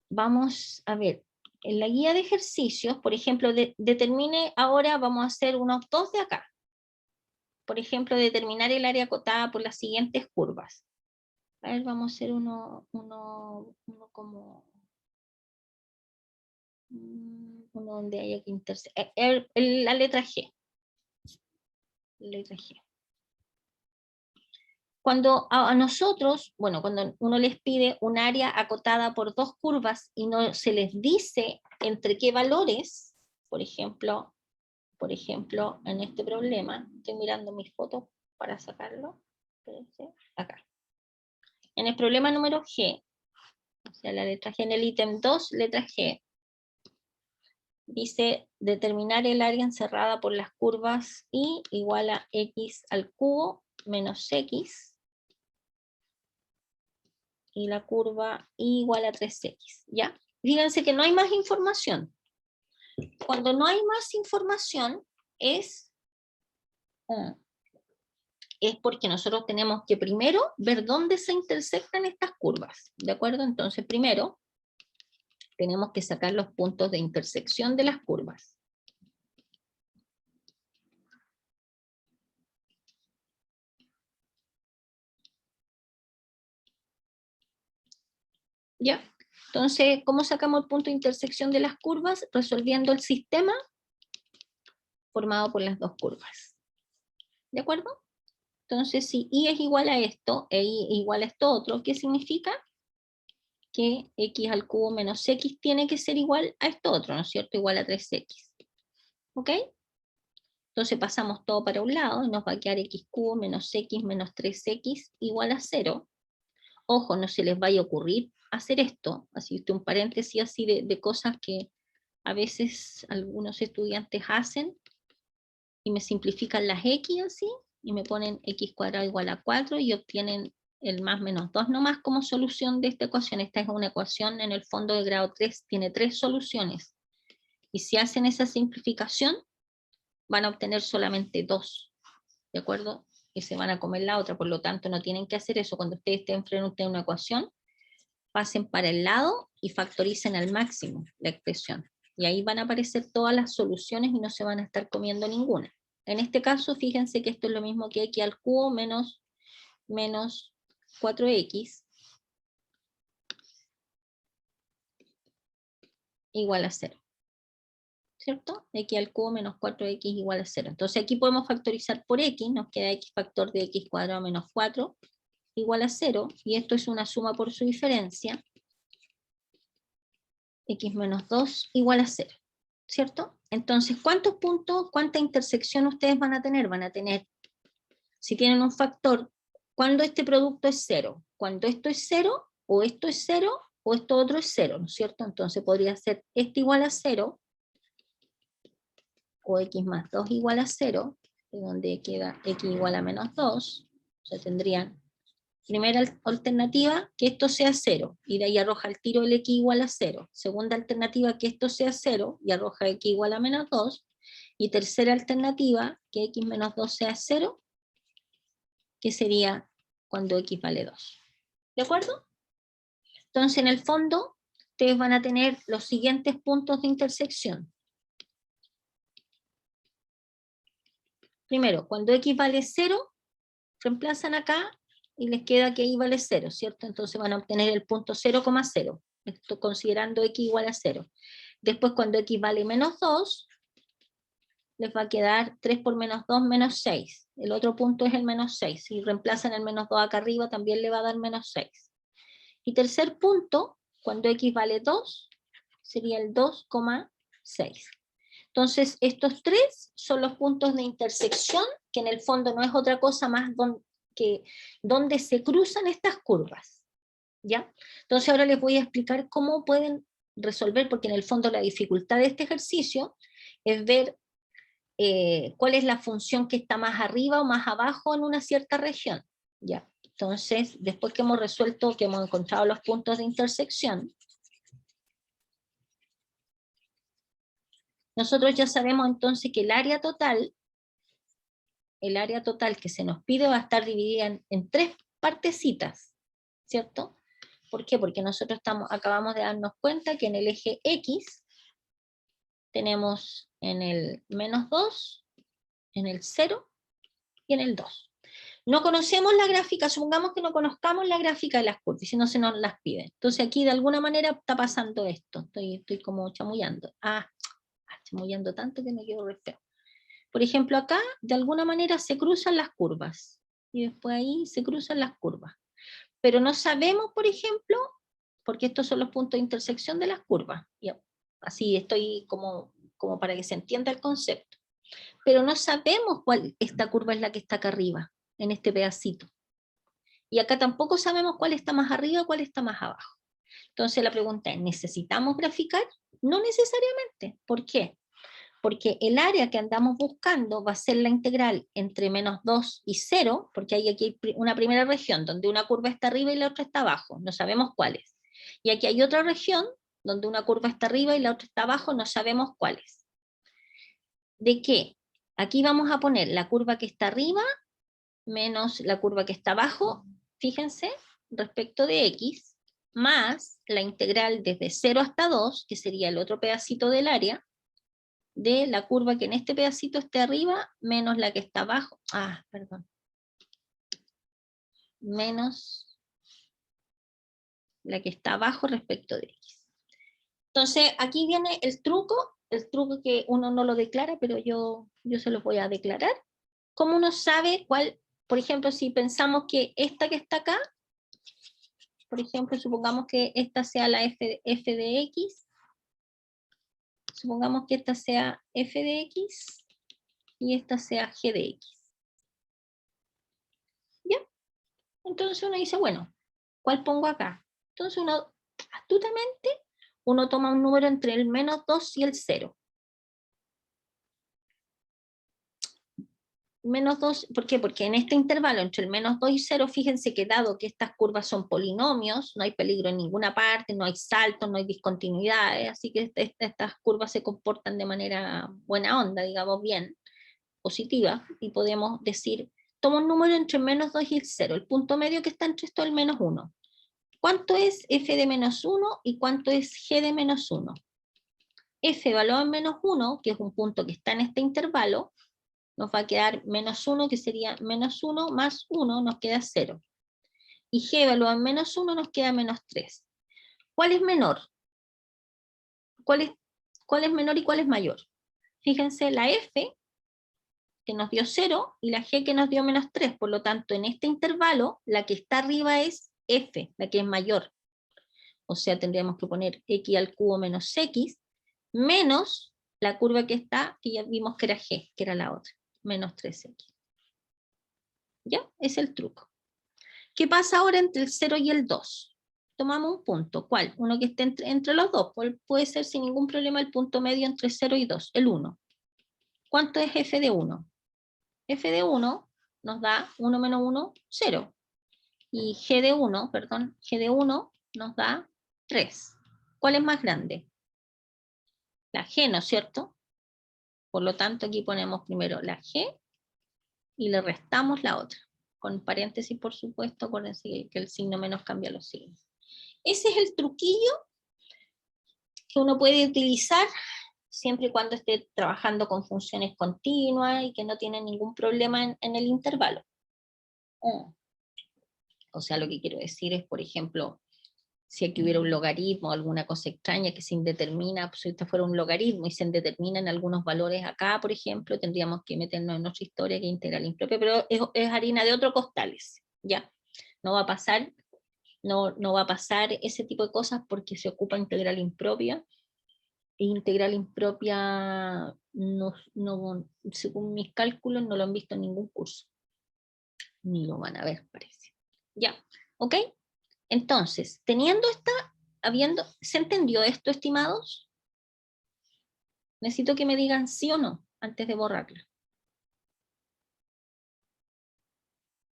Speaker 1: vamos a ver en la guía de ejercicios, por ejemplo, determine, ahora vamos a hacer unos dos de acá. Por ejemplo, determinar el área acotada por las siguientes curvas. A ver, vamos a hacer uno como... uno donde haya que intersectar. La letra G. Letra G. Cuando a nosotros, bueno, cuando uno les pide un área acotada por dos curvas y no se les dice entre qué valores, por ejemplo, en este problema, estoy mirando mis fotos para sacarlo, espérense, acá. En el problema número G, o sea, la letra G en el ítem 2, letra G, dice determinar el área encerrada por las curvas y igual a x al cubo menos x, y la curva y igual a 3x, ¿ya? Fíjense que no hay más información. Cuando no hay más información es porque nosotros tenemos que primero ver dónde se intersectan estas curvas, ¿de acuerdo? Entonces primero tenemos que sacar los puntos de intersección de las curvas. ¿Ya? Entonces, ¿cómo sacamos el punto de intersección de las curvas? Resolviendo el sistema formado por las dos curvas. ¿De acuerdo? Entonces, si y es igual a esto, e y igual a esto otro, ¿qué significa? Que x al cubo menos x tiene que ser igual a esto otro, ¿no es cierto? Igual a 3x. ¿Ok? Entonces pasamos todo para un lado y nos va a quedar x cubo menos 3x igual a 0. Ojo, no se les vaya a ocurrir hacer esto, así un paréntesis así de cosas que a veces algunos estudiantes hacen y me simplifican las x así, y me ponen x cuadrado igual a 4 y obtienen el más menos 2 nomás como solución de esta ecuación. Esta es una ecuación en el fondo de grado 3, tiene 3 soluciones. Y si hacen esa simplificación, van a obtener solamente 2, ¿de acuerdo? Y se van a comer la otra, por lo tanto no tienen que hacer eso. Cuando ustedes estén frente a una ecuación, pasen para el lado y factoricen al máximo la expresión. Y ahí van a aparecer todas las soluciones y no se van a estar comiendo ninguna. En este caso, fíjense que esto es lo mismo que x al cubo menos 4x igual a 0. ¿Cierto? X al cubo menos 4x igual a 0. Entonces aquí podemos factorizar por x, nos queda x factor de x cuadrado menos 4 igual a 0, y esto es una suma por su diferencia, x menos 2 igual a 0. ¿Cierto? Entonces, ¿cuántos puntos, cuánta intersección ustedes van a tener? Van a tener, si tienen un factor, cuando este producto es 0, cuando esto es 0, o esto es 0, o esto otro es 0, ¿no es cierto? Entonces podría ser este igual a 0, o x más 2 igual a 0, de donde queda x igual a menos 2, o sea, tendrían primera alternativa, que esto sea 0, y de ahí arroja el tiro el x igual a 0. Segunda alternativa, que esto sea 0, y arroja x igual a menos 2. Y tercera alternativa, que x menos 2 sea 0, que sería cuando x vale 2. ¿De acuerdo? Entonces, en el fondo, ustedes van a tener los siguientes puntos de intersección. Primero, cuando x vale 0, reemplazan acá y les queda que y vale 0, ¿cierto? Entonces van a obtener el punto 0,0, esto considerando x igual a 0. Después cuando x vale menos 2, les va a quedar 3 por menos 2 menos 6. El otro punto es el menos 6. Si reemplazan el menos 2 acá arriba, también le va a dar menos 6. Y tercer punto, cuando x vale 2, sería el 2,6. Entonces, estos tres son los puntos de intersección, que en el fondo no es otra cosa más que donde se cruzan estas curvas. ¿Ya? Entonces ahora les voy a explicar cómo pueden resolver, porque en el fondo la dificultad de este ejercicio es ver cuál es la función que está más arriba o más abajo en una cierta región. ¿Ya? Entonces, después que hemos resuelto, que hemos encontrado los puntos de intersección, nosotros ya sabemos entonces que el área total que se nos pide va a estar dividida en tres partecitas, ¿cierto? ¿Por qué? Porque nosotros acabamos de darnos cuenta que en el eje X tenemos en el -2, en el 0 y en el 2. No conocemos la gráfica, supongamos que no conozcamos la gráfica de las curvas, si no se nos las pide. Entonces aquí de alguna manera está pasando esto. Estoy como chamullando. Chamullando tanto que me quedo re feo. Por ejemplo, acá de alguna manera se cruzan las curvas. Y después ahí se cruzan las curvas. Pero no sabemos, por ejemplo, porque estos son los puntos de intersección de las curvas. Así estoy como para que se entienda el concepto. Pero no sabemos cuál esta curva es la que está acá arriba, en este pedacito. Y acá tampoco sabemos cuál está más arriba, cuál está más abajo. Entonces la pregunta es, ¿necesitamos graficar? No necesariamente. ¿Por qué? Porque el área que andamos buscando va a ser la integral entre -2 y 0, porque hay aquí una primera región donde una curva está arriba y la otra está abajo, no sabemos cuál es. Y aquí hay otra región donde una curva está arriba y la otra está abajo, no sabemos cuál es. ¿De qué? Aquí vamos a poner la curva que está arriba menos la curva que está abajo, fíjense, respecto de x, más la integral desde 0 hasta 2, que sería el otro pedacito del área, de la curva que en este pedacito esté arriba, menos la que está abajo, menos la que está abajo respecto de x. Entonces, aquí viene el truco que uno no lo declara, pero yo se lo voy a declarar. ¿Cómo uno sabe cuál, por ejemplo, si pensamos que esta que está acá, por ejemplo, supongamos que esta sea la f de x, supongamos que esta sea f de x y esta sea g de x. ¿Ya? Entonces uno dice, bueno, ¿cuál pongo acá? Entonces uno, astutamente, uno toma un número entre el -2 y el 0. -2, ¿por qué? Porque en este intervalo entre el -2 y 0, fíjense que dado que estas curvas son polinomios, no hay peligro en ninguna parte, no hay saltos, no hay discontinuidades, así que estas curvas se comportan de manera buena onda, digamos bien, positiva, y podemos decir, toma un número entre el -2 y el 0, el punto medio que está entre esto es el -1. ¿Cuánto es f de -1 y cuánto es g de -1? F evaluado en -1, que es un punto que está en este intervalo, nos va a quedar -1, que sería -1 más 1, nos queda 0. Y g evaluado en -1 nos queda -3. ¿Cuál es menor? ¿Cuál es menor y cuál es mayor? Fíjense, la f que nos dio 0 y la g que nos dio -3. Por lo tanto, en este intervalo, la que está arriba es f, la que es mayor. O sea, tendríamos que poner x al cubo menos x, menos la curva que está, que ya vimos que era g, que era la otra, menos 3x. ¿Ya? Es el truco. ¿Qué pasa ahora entre el 0 y el 2? Tomamos un punto. ¿Cuál? Uno que esté entre los dos. Puede ser sin ningún problema el punto medio entre 0 y 2, el 1. ¿Cuánto es f de 1? F de 1 nos da 1 menos 1, 0. Y g de 1, perdón, g de 1 nos da 3. ¿Cuál es más grande? La g, ¿no es cierto? Por lo tanto, aquí ponemos primero la g y le restamos la otra. Con paréntesis, por supuesto, acuérdense que el signo menos cambia los signos. Ese es el truquillo que uno puede utilizar siempre y cuando esté trabajando con funciones continuas y que no tiene ningún problema en el intervalo. O sea, lo que quiero decir es, por ejemplo, si aquí hubiera un logaritmo o alguna cosa extraña que se indetermina, pues, si esto fuera un logaritmo y se indeterminan algunos valores acá, por ejemplo, tendríamos que meternos en otra historia que es integral impropia, pero es harina de otro costales, ¿ya? No va a pasar, no va a pasar ese tipo de cosas porque se ocupa integral impropia. E integral impropia, según mis cálculos, no lo han visto en ningún curso. Ni lo van a ver, parece. Ya, ¿ok? Entonces, ¿se entendió esto, estimados? Necesito que me digan sí o no antes de borrarla.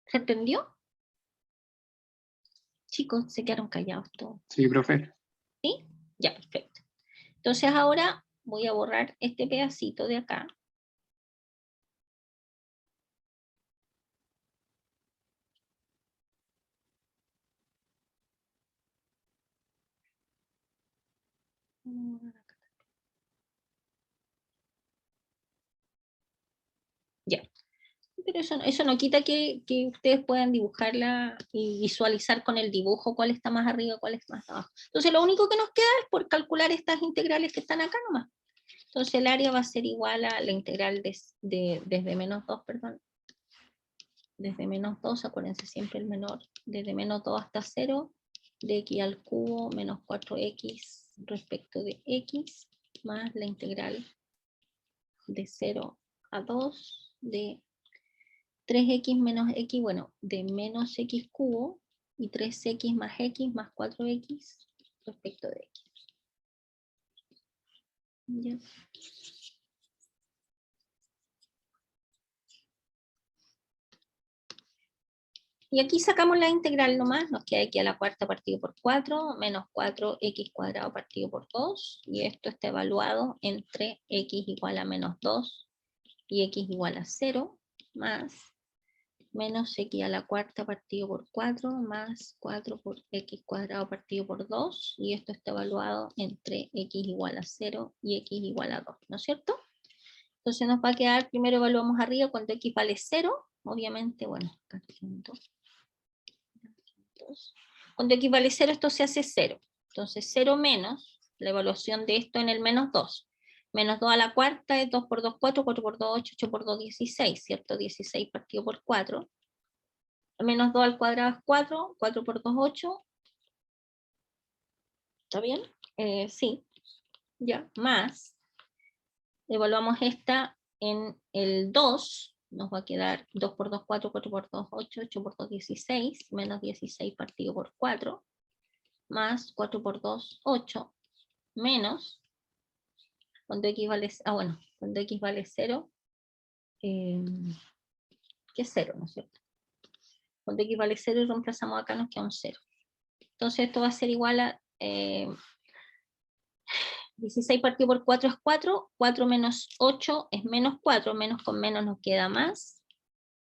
Speaker 1: ¿Se entendió? Chicos, se quedaron callados todos.
Speaker 2: Sí, profe.
Speaker 1: ¿Sí? Ya, perfecto. Entonces ahora voy a borrar este pedacito de acá. Pero eso no quita que ustedes puedan dibujarla y visualizar con el dibujo cuál está más arriba, cuál está más abajo. Entonces lo único que nos queda es por calcular estas integrales que están acá nomás. Entonces el área va a ser igual a la integral desde menos 2, perdón. Desde menos 2, acuérdense siempre el menor, desde menos 2 hasta 0, de x al cubo menos 4x respecto de x, más la integral de 0 a 2 de 3x menos x, bueno, de menos x cubo y 3x más x más 4x respecto de x. ¿Ya? Y aquí sacamos la integral nomás, nos queda aquí a la cuarta partido por 4, menos 4x cuadrado partido por 2, y esto está evaluado entre x igual a menos 2 y x igual a 0, más menos x a la cuarta partido por 4, más 4 por x cuadrado partido por 2, y esto está evaluado entre x igual a 0 y x igual a 2, ¿no es cierto? Entonces nos va a quedar, primero evaluamos arriba cuando x vale 0, obviamente, bueno, acá cuando x vale 0, esto se hace 0. Entonces 0 menos la evaluación de esto en el menos 2. Menos 2 a la cuarta es 2 por 2, 4, 4 por 2, 8, 8 por 2, 16, ¿cierto? 16 partido por 4. Menos 2 al cuadrado es 4, 4 por 2, 8. ¿Está bien? Sí, ya. Más, evaluamos esta en el 2, nos va a quedar 2 por 2, 4, 4 por 2, 8, 8 por 2, 16, menos 16 partido por 4, más 4 por 2, 8, menos, cuando x vale, cuando x vale 0, que es 0, ¿no es cierto? Cuando x vale 0 y reemplazamos acá nos queda un 0. Entonces esto va a ser igual a 16 partido por 4 es 4, 4 menos 8 es menos 4, menos con menos nos queda más,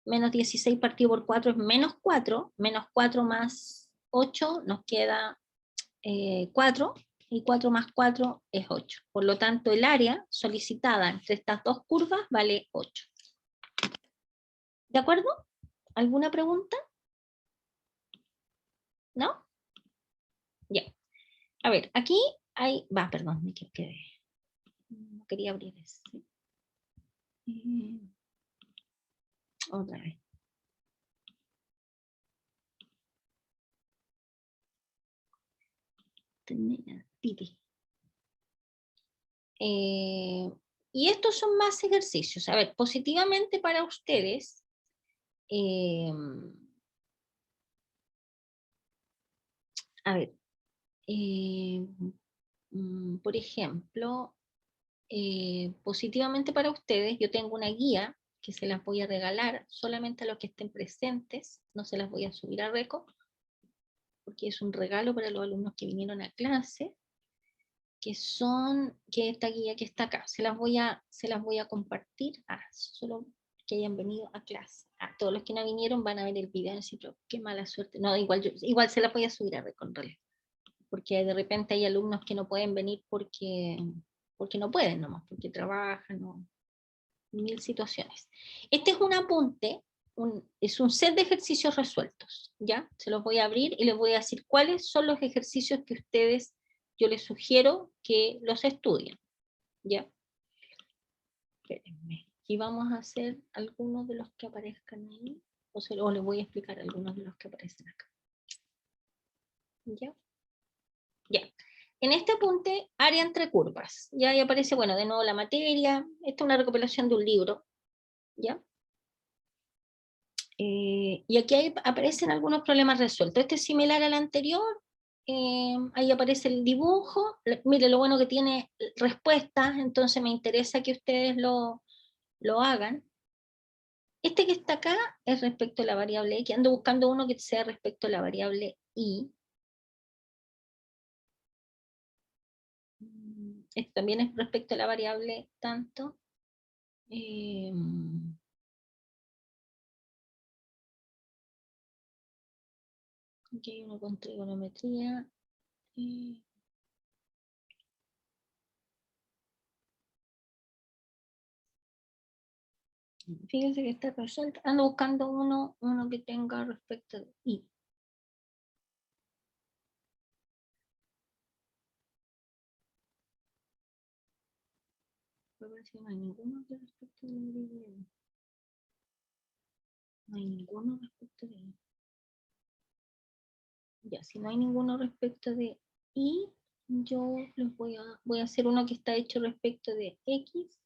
Speaker 1: menos 16 partido por 4 es menos 4, menos 4 más 8 nos queda 4, y 4 más 4 es 8. Por lo tanto, el área solicitada entre estas dos curvas vale 8. ¿De acuerdo? ¿Alguna pregunta? ¿No? Ya. A ver, aquí hay... perdón, me quedé. No quería abrir eso. Otra vez. Y estos son más ejercicios. A ver, positivamente para ustedes, a ver, por ejemplo, positivamente para ustedes, yo tengo una guía que se las voy a regalar solamente a los que estén presentes, no se las voy a subir a Reco, porque es un regalo para los alumnos que vinieron a clase, que esta guía que está acá, se las voy a compartir solo que hayan venido a clase. Todos los que no vinieron van a ver el video y decir, qué mala suerte. No, igual se las voy a subir a Reco en realidad, porque de repente hay alumnos que no pueden venir porque no pueden nomás, porque trabajan, o mil situaciones. Este es un apunte, es un set de ejercicios resueltos, ¿ya? Se los voy a abrir y les voy a decir cuáles son los ejercicios que yo les sugiero que los estudien, ¿ya? Espérenme. Y vamos a hacer algunos de los que aparezcan ahí, o les voy a explicar algunos de los que aparecen acá. ¿Ya? Ya. En este apunte, área entre curvas. Ya ahí aparece, bueno, de nuevo la materia. Esta es una recopilación de un libro. ¿Ya? Y aquí aparecen algunos problemas resueltos. Este es similar al anterior. Ahí aparece el dibujo. Mire, lo bueno que tiene respuestas, entonces me interesa que ustedes lo hagan. Este que está acá es respecto a la variable x. Ando buscando uno que sea respecto a la variable y. Esto también es respecto a la variable tanto. Aquí hay uno con trigonometría. Fíjense que está resuelto. Ando buscando uno que tenga respecto de I. No hay ninguno que respecto de I. No hay ninguno respecto de I. Ya, si no hay ninguno respecto de I, yo les voy a hacer uno que está hecho respecto de X.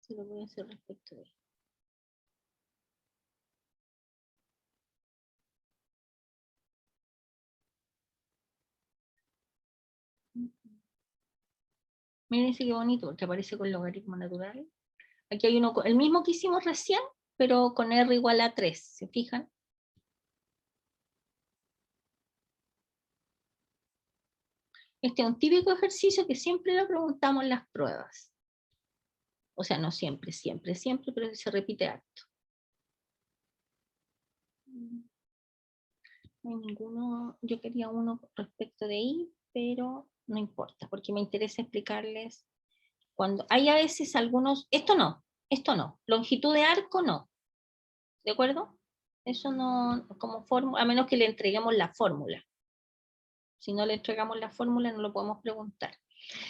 Speaker 1: Se lo voy a hacer respecto de I. Miren qué bonito, porque aparece con logaritmo natural. Aquí hay uno, el mismo que hicimos recién, pero con R igual a 3, ¿se fijan? Este es un típico ejercicio que siempre lo preguntamos en las pruebas. O sea, no siempre, siempre, siempre, pero se repite harto. No hay ninguno, yo quería uno respecto de I, pero no importa, porque me interesa explicarles cuando hay a veces algunos, esto no, longitud de arco no, ¿de acuerdo? Eso no, como fórmula, a menos que le entreguemos la fórmula. Si no le entregamos la fórmula no lo podemos preguntar.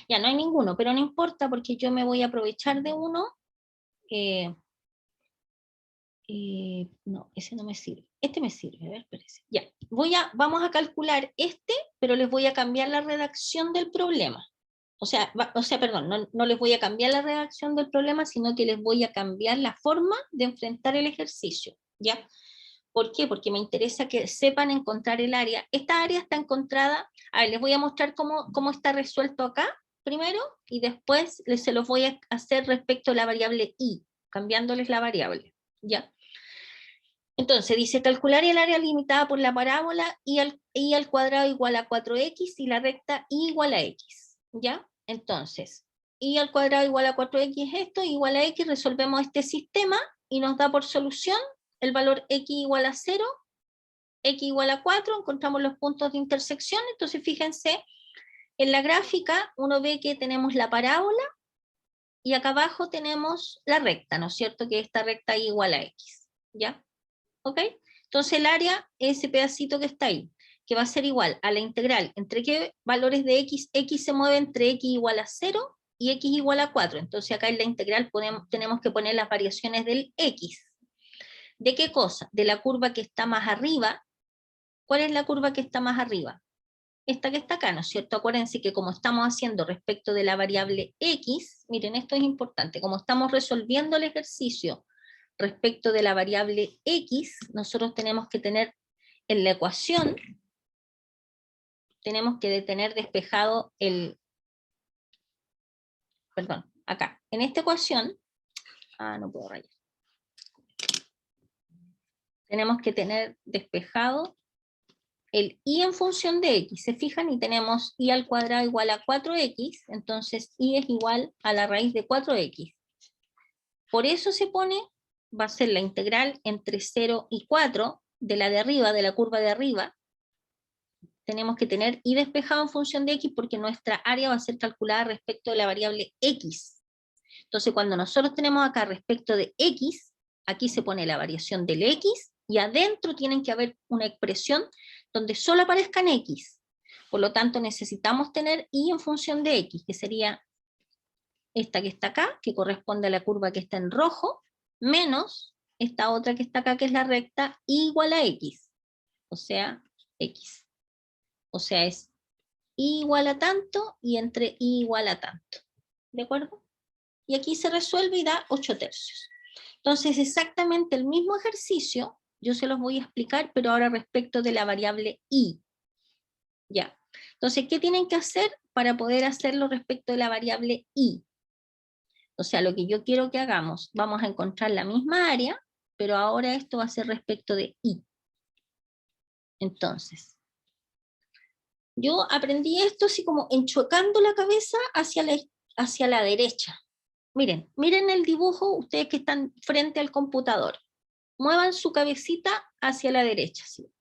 Speaker 1: Ya no hay ninguno, pero no importa porque yo me voy a aprovechar de uno. No, ese no me sirve. Este me sirve, a ver, espérense. Ya, vamos a calcular este, pero les voy a cambiar la redacción del problema. O sea, perdón, no les voy a cambiar la redacción del problema, sino que les voy a cambiar la forma de enfrentar el ejercicio, ¿ya? ¿Por qué? Porque me interesa que sepan encontrar el área. Esta área está encontrada, a ver, les voy a mostrar cómo está resuelto acá, primero, y después se los voy a hacer respecto a la variable i, cambiándoles la variable, ¿ya? Entonces dice calcular el área limitada por la parábola y al cuadrado igual a 4x y la recta y igual a x, ¿ya? Entonces, y al cuadrado igual a 4x es esto, igual a x, resolvemos este sistema y nos da por solución el valor x igual a 0, x igual a 4, encontramos los puntos de intersección. Entonces fíjense, en la gráfica uno ve que tenemos la parábola y acá abajo tenemos la recta, ¿no es cierto? Que esta recta y igual a x, ¿ya? ¿Ok? Entonces el área es ese pedacito que está ahí, que va a ser igual a la integral entre qué valores de x se mueve entre x igual a 0 y x igual a 4. Entonces acá en la integral tenemos que poner las variaciones del x. ¿De qué cosa? De la curva que está más arriba. ¿Cuál es la curva que está más arriba? Esta que está acá, ¿no es cierto? Acuérdense que como estamos haciendo respecto de la variable x, miren, esto es importante, como estamos resolviendo el ejercicio respecto de la variable x, nosotros tenemos que tener en la ecuación, tenemos que tener despejado perdón, acá, en esta ecuación, no puedo rayar, tenemos que tener despejado el y en función de x, se fijan, y tenemos y al cuadrado igual a 4x, entonces y es igual a la raíz de 4x. Por eso se pone, va a ser la integral entre 0 y 4, de la de arriba, de la curva de arriba, tenemos que tener y despejado en función de x porque nuestra área va a ser calculada respecto de la variable x. Entonces cuando nosotros tenemos acá respecto de x, aquí se pone la variación del x y adentro tienen que haber una expresión donde solo aparezcan x. Por lo tanto necesitamos tener y en función de x, que sería esta que está acá, que corresponde a la curva que está en rojo, menos esta otra que está acá, que es la recta, igual a x, o sea, x. O sea, es i igual a tanto y entre i igual a tanto. ¿De acuerdo? Y aquí se resuelve y da 8/3. Entonces, exactamente el mismo ejercicio, yo se los voy a explicar, pero ahora respecto de la variable i. Ya. Entonces, ¿qué tienen que hacer para poder hacerlo respecto de la variable i? O sea, lo que yo quiero que hagamos, vamos a encontrar la misma área, pero ahora esto va a ser respecto de i. Entonces, yo aprendí esto así como enchuecando la cabeza hacia la derecha. Miren el dibujo, ustedes que están frente al computador. Muevan su cabecita hacia la derecha. ¿Sí?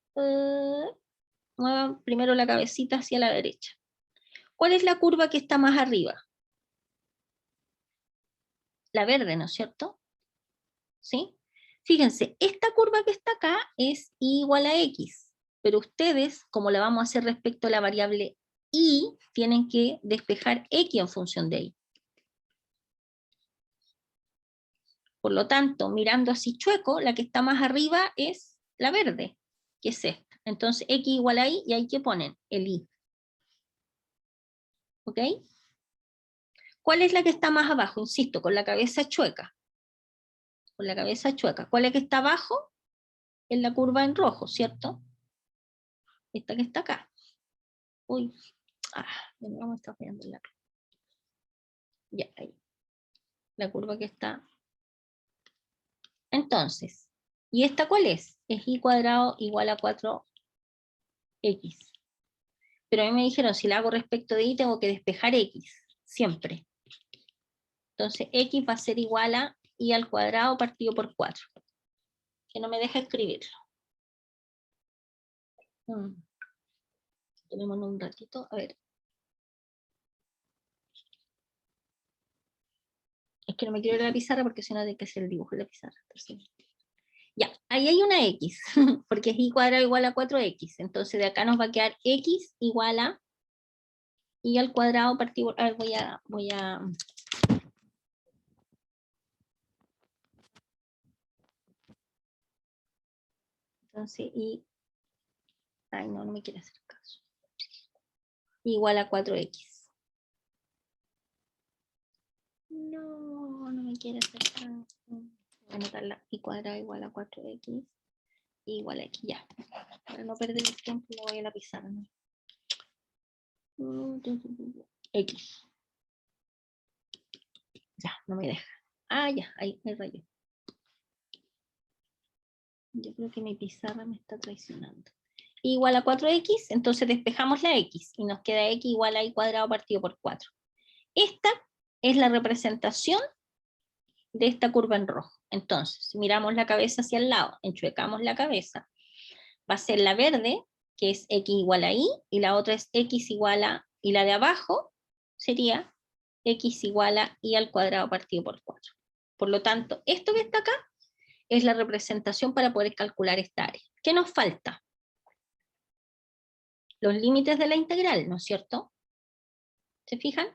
Speaker 1: Muevan primero la cabecita hacia la derecha. ¿Cuál es la curva que está más arriba? la verde, ¿no es cierto? ¿Sí? Fíjense, esta curva que está acá es y igual a x, pero ustedes, como la vamos a hacer respecto a la variable y, tienen que despejar x en función de y. Por lo tanto, mirando así chueco, la que está más arriba es la verde, que es esta. Entonces, x igual a y, y hay que poner el y. ¿Ok? ¿Cuál es la que está más abajo? Insisto, con la cabeza chueca. Con la cabeza chueca. ¿Cuál es la que está abajo? En la curva en rojo, ¿cierto? Esta que está acá. Uy, de nuevo me está fallando la. Ya, ahí. La curva que está. Entonces, ¿y esta cuál es? Es y cuadrado igual a 4x. Pero a mí me dijeron, si la hago respecto de y, tengo que despejar x, siempre. Entonces, x va a ser igual a y al cuadrado partido por 4. Que no me deja escribirlo. Tenemos un ratito, a ver. Es que no me quiero ir a la pizarra porque si no hay que hacer el dibujo en la pizarra. Entonces, ya, ahí hay una x, porque es y cuadrado igual a 4x. Entonces de acá nos va a quedar x igual a y al cuadrado partido por... A ver, voy a... Entonces, y... Ay, no me quiere hacer caso. Igual a 4x. No me quiere hacer caso. Voy a anotarla y cuadrado igual a 4x. Igual a x, ya. Para no perder el tiempo, le voy a la pizarra, ¿no? X. Ya, no me deja. Ya, ahí me rayó. Yo creo que mi pizarra me está traicionando. Igual a 4x, entonces despejamos la x y nos queda x igual a y cuadrado partido por 4. Esta es la representación de esta curva en rojo. Entonces, si miramos la cabeza hacia el lado, enchuecamos la cabeza, va a ser la verde, que es x igual a y, y la otra es x igual a, y la de abajo sería x igual a y al cuadrado partido por 4. Por lo tanto, esto que está acá es la representación para poder calcular esta área. ¿Qué nos falta? Los límites de la integral, ¿no es cierto? ¿Se fijan?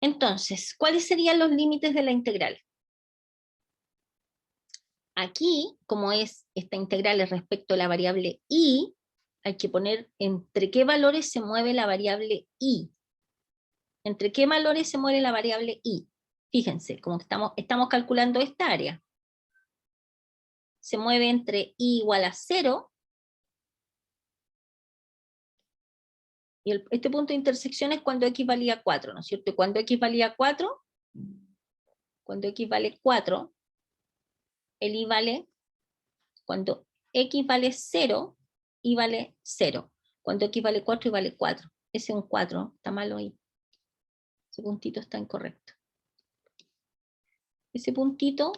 Speaker 1: Entonces, ¿cuáles serían los límites de la integral? Aquí, como es esta integral respecto a la variable y, hay que poner entre qué valores se mueve la variable y. ¿Entre qué valores se mueve la variable y? Fíjense, como estamos calculando esta área. Se mueve entre y igual a 0 y este punto de intersección es cuando x valía 4, ¿no es cierto? Y cuando x valía 4, cuando x vale 4, el y vale, cuando x vale 0, y vale 0. Cuando x vale 4, y vale 4. Ese es un 4, está malo ahí. Ese puntito está incorrecto. Ese puntito,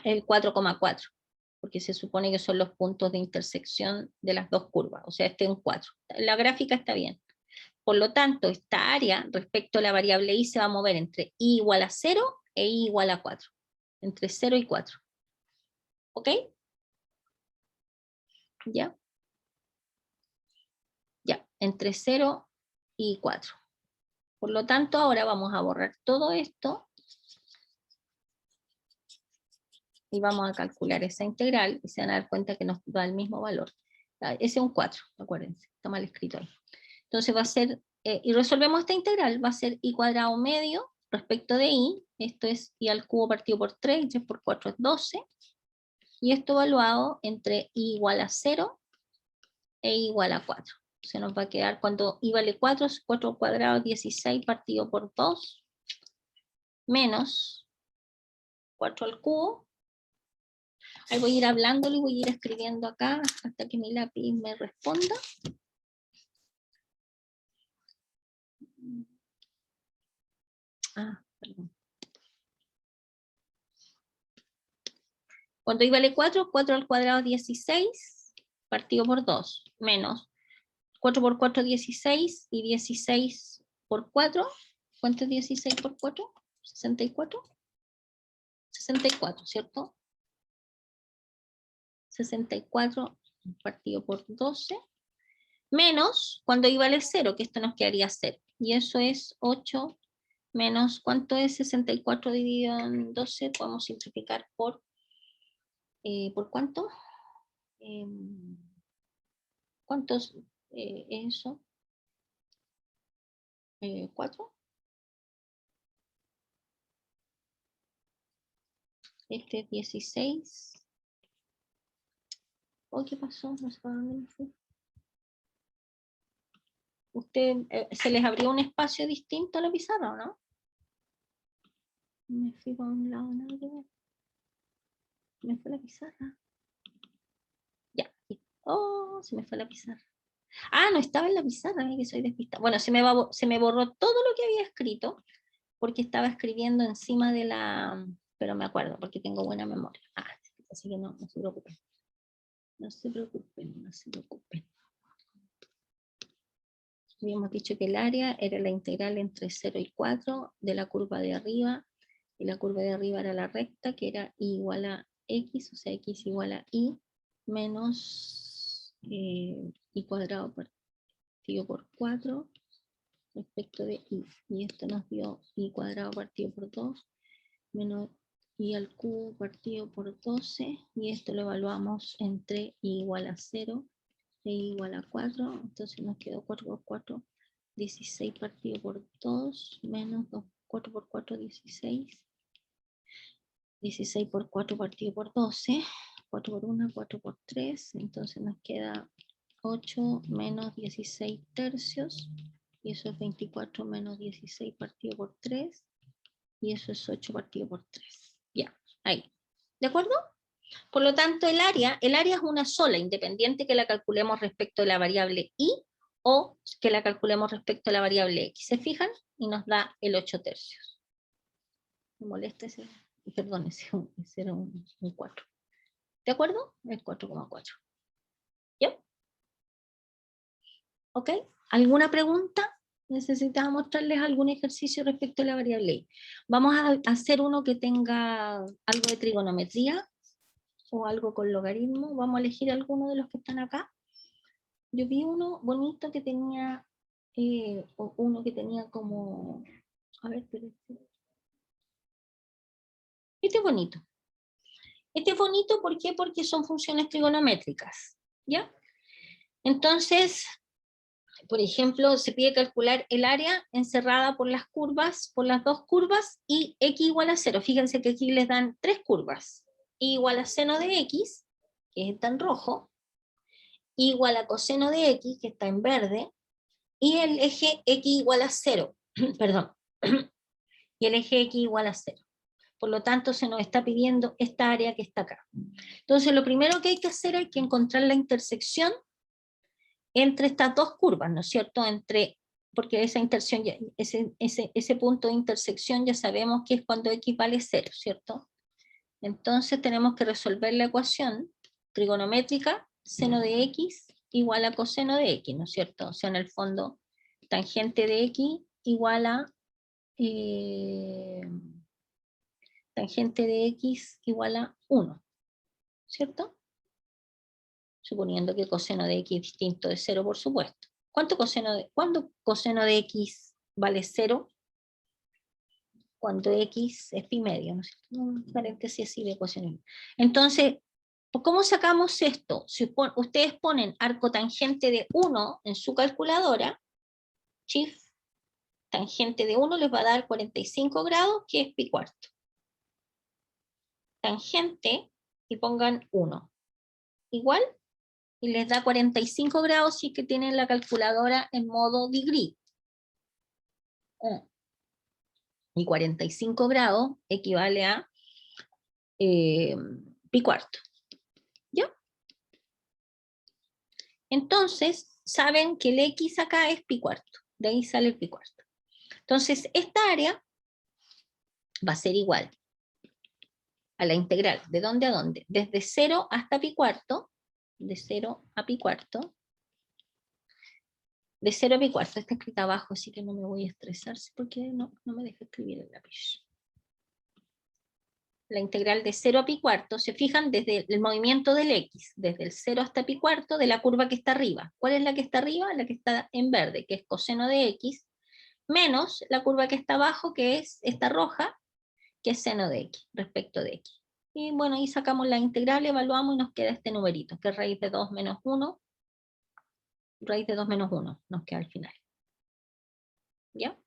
Speaker 1: el 4,4, porque se supone que son los puntos de intersección de las dos curvas, o sea, este es un 4. La gráfica está bien. Por lo tanto, esta área respecto a la variable y se va a mover entre y igual a 0 e y igual a 4. Entre 0 y 4. ¿Ok? ¿Ya? Ya, entre 0 y 4. Por lo tanto, ahora vamos a borrar todo esto y vamos a calcular esa integral y se van a dar cuenta que nos da el mismo valor. Ese es un 4, acuérdense, está mal escrito ahí. Entonces va a ser, y resolvemos esta integral, va a ser y cuadrado medio respecto de y, esto es y al cubo partido por 3, y 3 por 4 es 12, y esto evaluado entre y igual a 0 e igual a 4. Se nos va a quedar, cuando y vale 4, 4 al cuadrado 16 partido por 2, menos 4 al cubo. Ahí voy a ir hablándolo y voy a ir escribiendo acá hasta que mi lápiz me responda. Perdón. Cuando y vale 4, 4 al cuadrado 16, partido por 2, menos 4 por 4, 16, y 16 por 4, ¿Cuánto es 16 por 4? 64. 64, ¿cierto? 64 partido por 12. Menos cuando i vale 0, que esto nos quedaría 0. Y eso es 8 menos, ¿cuánto es 64 dividido en 12? Podemos simplificar ¿por cuánto? ¿Cuántos eso? 4. Este es 16. Oh, ¿qué pasó? No sé para dónde me fui. ¿Usted se les abrió un espacio distinto a la pizarra o no? Me fui para un lado, nada que ver. Me fue la pizarra. Ya. Oh, se me fue la pizarra. Ah, no estaba en la pizarra, que soy despistada. Bueno, se me borró todo lo que había escrito, porque estaba escribiendo encima de la... Pero me acuerdo, porque tengo buena memoria. Ah, así que no se preocupen. No se preocupen, no se preocupen. Habíamos dicho que el área era la integral entre 0 y 4 de la curva de arriba, y la curva de arriba era la recta, que era i igual a x, o sea, x igual a i, menos i cuadrado partido por 4 respecto de i. Y esto nos dio i cuadrado partido por 2, menos i al cubo partido por 12, y esto lo evaluamos entre i igual a 0 e igual a 4, entonces nos quedó 4 por 4, 16 partido por 2, menos 4 por 4, 16. 16 por 4 partido por 12, 4 por 1, 4 por 3, entonces nos queda 8 menos 16 tercios, y eso es 24 menos 16 partido por 3, y eso es 8 partido por 3. Ya, ahí. ¿De acuerdo? Por lo tanto, el área es una sola, independiente que la calculemos respecto de la variable i o que la calculemos respecto a la variable x. ¿Se fijan? Y nos da el 8 tercios. Me molesta ese, perdón, ese era un 4. ¿De acuerdo? El 4,4. ¿Ya? ¿Ok? ¿Alguna pregunta? Necesitaba mostrarles algún ejercicio respecto a la variable i. Vamos a hacer uno que tenga algo de trigonometría o algo con logaritmo. Vamos a elegir alguno de los que están acá. Yo vi uno bonito que tenía, uno que tenía como, a ver, pero este es bonito. Este es bonito, ¿por qué? Porque son funciones trigonométricas, ¿ya? Entonces, por ejemplo, se pide calcular el área encerrada por las curvas, por las dos curvas, y x igual a 0. Fíjense que aquí les dan 3 curvas. Y igual a seno de x, que está en rojo, igual a coseno de x, que está en verde, y el eje x igual a 0, perdón, y el eje x igual a 0. Por lo tanto, se nos está pidiendo esta área que está acá. Entonces, lo primero que hay que hacer es que encontrar la intersección entre estas dos curvas, ¿no es cierto? Porque esa intersección, ese punto de intersección ya sabemos que es cuando x vale 0, ¿cierto? Entonces tenemos que resolver la ecuación trigonométrica seno de x igual a coseno de x, ¿no es cierto? O sea, en el fondo, tangente de x igual a tangente de x igual a 1, ¿cierto? Suponiendo que coseno de x es distinto de 0, por supuesto. ¿Cuándo coseno de x vale 0? Cuando x es pi medio, ¿no es cierto? Un paréntesis así de coseno. Entonces, ¿cómo sacamos esto? Si ustedes ponen arco tangente de 1 en su calculadora, shift tangente de 1 les va a dar 45 grados, que es pi cuarto. Tangente, y pongan 1. Igual, y les da 45 grados si es que tienen la calculadora en modo degree. Y 45 grados equivale a pi cuarto. ¿Ya? Entonces, saben que el x acá es pi cuarto. De ahí sale el pi cuarto. Entonces, esta área va a ser igual a la integral. ¿De dónde a dónde? Desde 0 hasta pi cuarto. De 0 a pi cuarto. de 0 a pi cuarto. Está escrita abajo, así que no me voy a estresar porque no me deja escribir el lápiz. La integral de 0 a pi cuarto, se fijan desde el movimiento del x, desde el 0 hasta pi cuarto de la curva que está arriba. ¿Cuál es la que está arriba? La que está en verde, que es coseno de x, menos la curva que está abajo, que es esta roja, que es seno de x, respecto de x. Y bueno, ahí sacamos la integral, evaluamos y nos queda este numerito, que es raíz de 2 menos 1, raíz de 2 menos 1, nos queda al final. ¿Ya?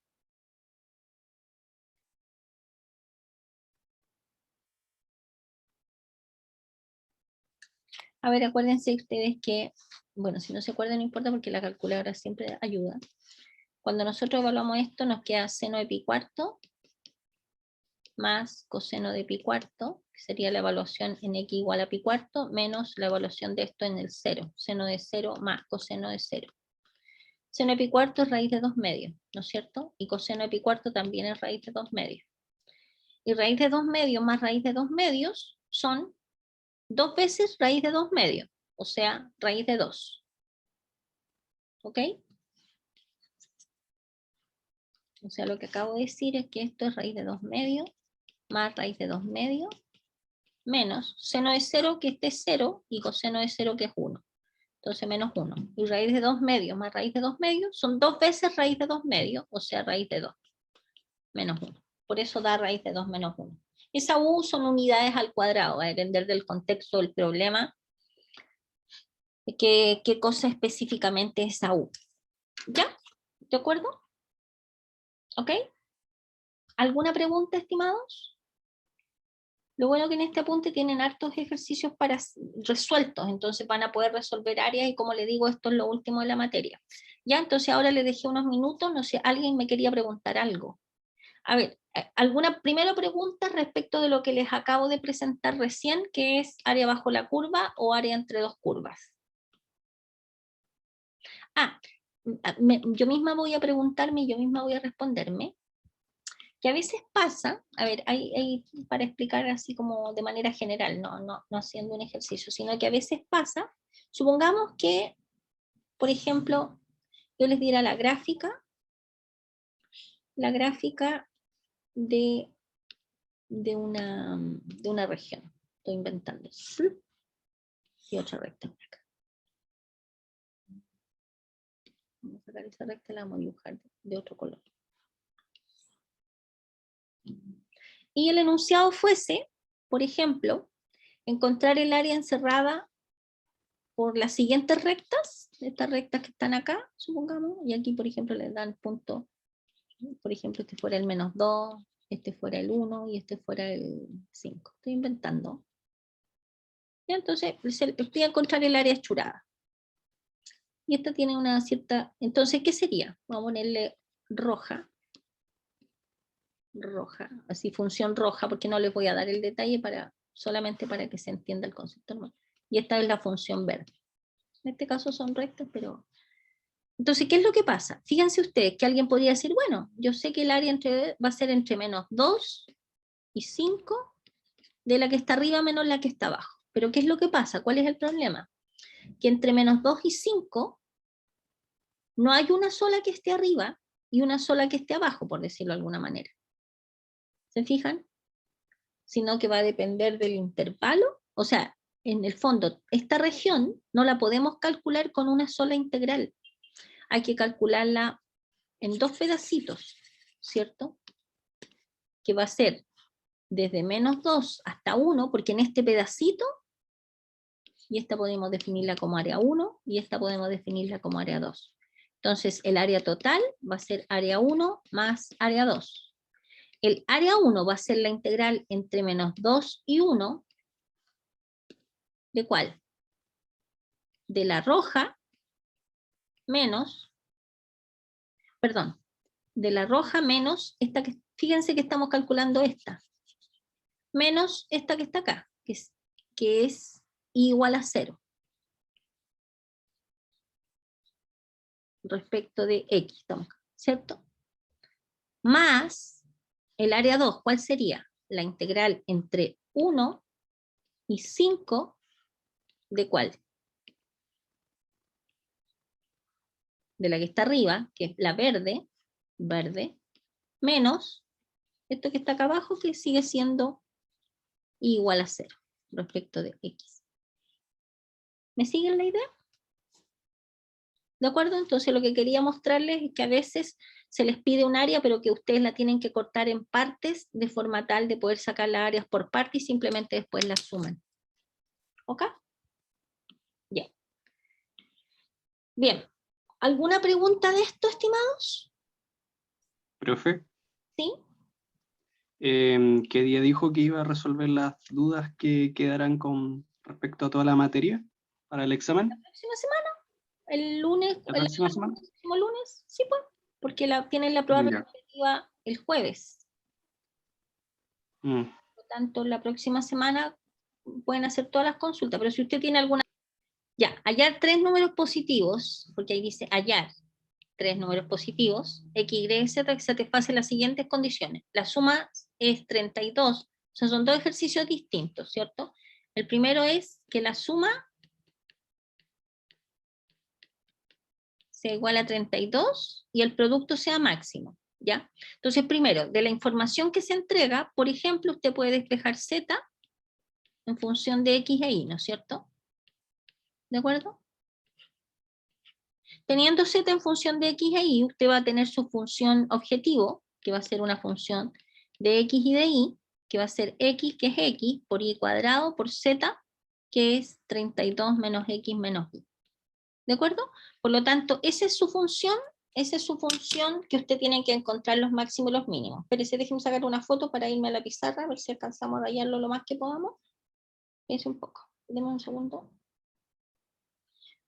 Speaker 1: A ver, acuérdense ustedes que, bueno, si no se acuerdan no importa porque la calculadora siempre ayuda. Cuando nosotros evaluamos esto nos queda seno de pi cuarto más coseno de pi cuarto, que sería la evaluación en x igual a pi cuarto, menos la evaluación de esto en el 0, seno de 0 más coseno de 0. Seno de pi cuarto es raíz de 2 medios, ¿no es cierto? Y coseno de pi cuarto también es raíz de 2 medios. Y raíz de 2 medios más raíz de 2 medios son 2 veces raíz de 2 medios, o sea, raíz de 2. ¿Ok? O sea, lo que acabo de decir es que esto es raíz de 2 medios más raíz de 2 medios menos seno de 0, que este es 0, y coseno de 0, que es 1. Entonces menos 1. Y raíz de 2 medios más raíz de 2 medios son 2 veces raíz de 2 medios, o sea, raíz de 2 menos 1. Por eso da raíz de 2 menos 1. Esa u son unidades al cuadrado, va a depender del contexto del problema, qué cosa específicamente es esa u. ¿Ya? ¿De acuerdo? ¿Ok? ¿Alguna pregunta, estimados? Lo bueno que en este apunte tienen hartos ejercicios resueltos, entonces van a poder resolver áreas y como les digo, esto es lo último de la materia. Ya, entonces ahora les dejé unos minutos, no sé, alguien me quería preguntar algo. A ver, ¿alguna primera pregunta respecto de lo que les acabo de presentar recién, que es área bajo la curva o área entre dos curvas? Yo misma voy a preguntarme y yo misma voy a responderme. Que a veces pasa, a ver, para explicar así como de manera general, no haciendo un ejercicio, sino que a veces pasa, supongamos que, por ejemplo, yo les diera la gráfica de una región, estoy inventando, y otra recta acá. Vamos a sacar esa recta y la vamos a dibujar de otro color. Y el enunciado fuese, por ejemplo, encontrar el área encerrada por las siguientes rectas, estas rectas que están acá, supongamos, y aquí, por ejemplo, les dan punto, por ejemplo, este fuera el menos 2, este fuera el 1 y este fuera el 5. Estoy inventando. Y entonces, voy a encontrar el área hechurada. Y esta tiene una cierta... Entonces, ¿qué sería? Vamos a ponerle roja, así función roja, porque no les voy a dar el detalle solamente para que se entienda el concepto normal. Y esta es la función verde. En este caso son rectas, pero... Entonces, ¿qué es lo que pasa? Fíjense ustedes que alguien podría decir, bueno, yo sé que el área va a ser entre menos 2 y 5 de la que está arriba menos la que está abajo. Pero ¿qué es lo que pasa? ¿Cuál es el problema? Que entre menos 2 y 5 no hay una sola que esté arriba y una sola que esté abajo, por decirlo de alguna manera. ¿Se fijan? Sino que va a depender del intervalo. O sea, en el fondo, esta región no la podemos calcular con una sola integral. Hay que calcularla en dos pedacitos, ¿cierto? Que va a ser desde menos 2 hasta 1, porque en este pedacito, y esta podemos definirla como área 1, y esta podemos definirla como área 2. Entonces, el área total va a ser área 1 más área 2. El área 1 va a ser la integral entre menos 2 y 1, ¿de cuál? De la roja menos, perdón, de la roja menos esta que, fíjense que estamos calculando esta, menos esta que está acá, que es igual a 0. Respecto de x, ¿cierto? Más el área 2, ¿cuál sería? La integral entre 1 y 5, ¿de cuál? de la que está arriba, que es la verde, menos esto que está acá abajo, que sigue siendo igual a 0 respecto de x. ¿Me siguen la idea? ¿De acuerdo? Entonces lo que quería mostrarles es que a veces se les pide un área, pero que ustedes la tienen que cortar en partes de forma tal de poder sacar las áreas por parte y simplemente después las suman. ¿Ok? Ya. Bien. ¿Alguna pregunta de esto, estimados?
Speaker 2: Profe,
Speaker 1: ¿Sí?
Speaker 2: ¿qué día dijo que iba a resolver las dudas que quedarán con respecto a toda la materia para el examen?
Speaker 1: ¿La próxima semana? ¿El lunes?
Speaker 2: ¿La
Speaker 1: ¿El
Speaker 2: próxima semana?
Speaker 1: próximo lunes? Sí, pues. Porque tienen la prueba
Speaker 2: Ya.
Speaker 1: repetitiva el jueves.
Speaker 2: Mm.
Speaker 1: Por lo tanto, la próxima semana pueden hacer todas las consultas. Pero si usted tiene alguna... Ya, hallar 3 números positivos, porque ahí dice hallar 3 números positivos, x, y, z, que satisfacen las siguientes condiciones. La suma es 32, o sea, son dos ejercicios distintos, ¿cierto? El primero es que la suma sea igual a 32 y el producto sea máximo, ¿ya? Entonces, primero, de la información que se entrega, por ejemplo, usted puede despejar z en función de x e y, ¿no es cierto? ¿De acuerdo? Teniendo z en función de x e y, usted va a tener su función objetivo, que va a ser una función de x y de y, que va a ser x, que es x, por y cuadrado, por z, que es 32 menos x menos y. ¿De acuerdo? Por lo tanto, esa es su función que usted tiene que encontrar los máximos y los mínimos. Espérese, déjeme sacar una foto para irme a la pizarra, a ver si alcanzamos a hallarlo lo más que podamos. Espérese un poco, denme un segundo.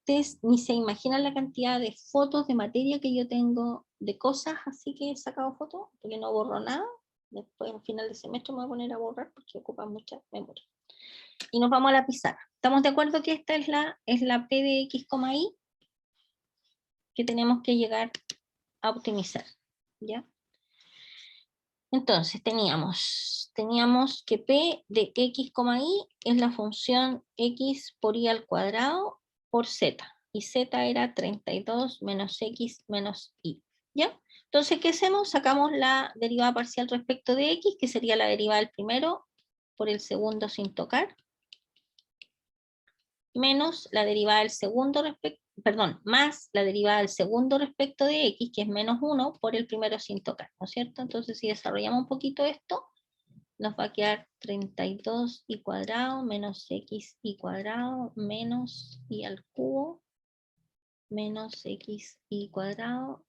Speaker 1: Ustedes ni se imaginan la cantidad de fotos de materia que yo tengo, de cosas así que he sacado fotos, porque no borro nada. Después, al final del semestre, me voy a poner a borrar porque ocupa mucha memoria. Y nos vamos a la pizarra. ¿Estamos de acuerdo que esta es la P de X, Y que tenemos que llegar a optimizar? ¿Ya? Entonces, teníamos que P de X, Y es la función X por Y al cuadrado por Z. Y Z era 32 menos X menos Y. ¿Ya? Entonces, ¿qué hacemos? Sacamos la derivada parcial respecto de X, que sería la derivada del primero por el segundo sin tocar, menos la derivada del segundo más la derivada del segundo respecto de x, que es menos 1 por el primero sin tocar, ¿no es cierto? Entonces, si desarrollamos un poquito esto, nos va a quedar 32 y cuadrado menos x y cuadrado menos y al cubo menos x y cuadrado.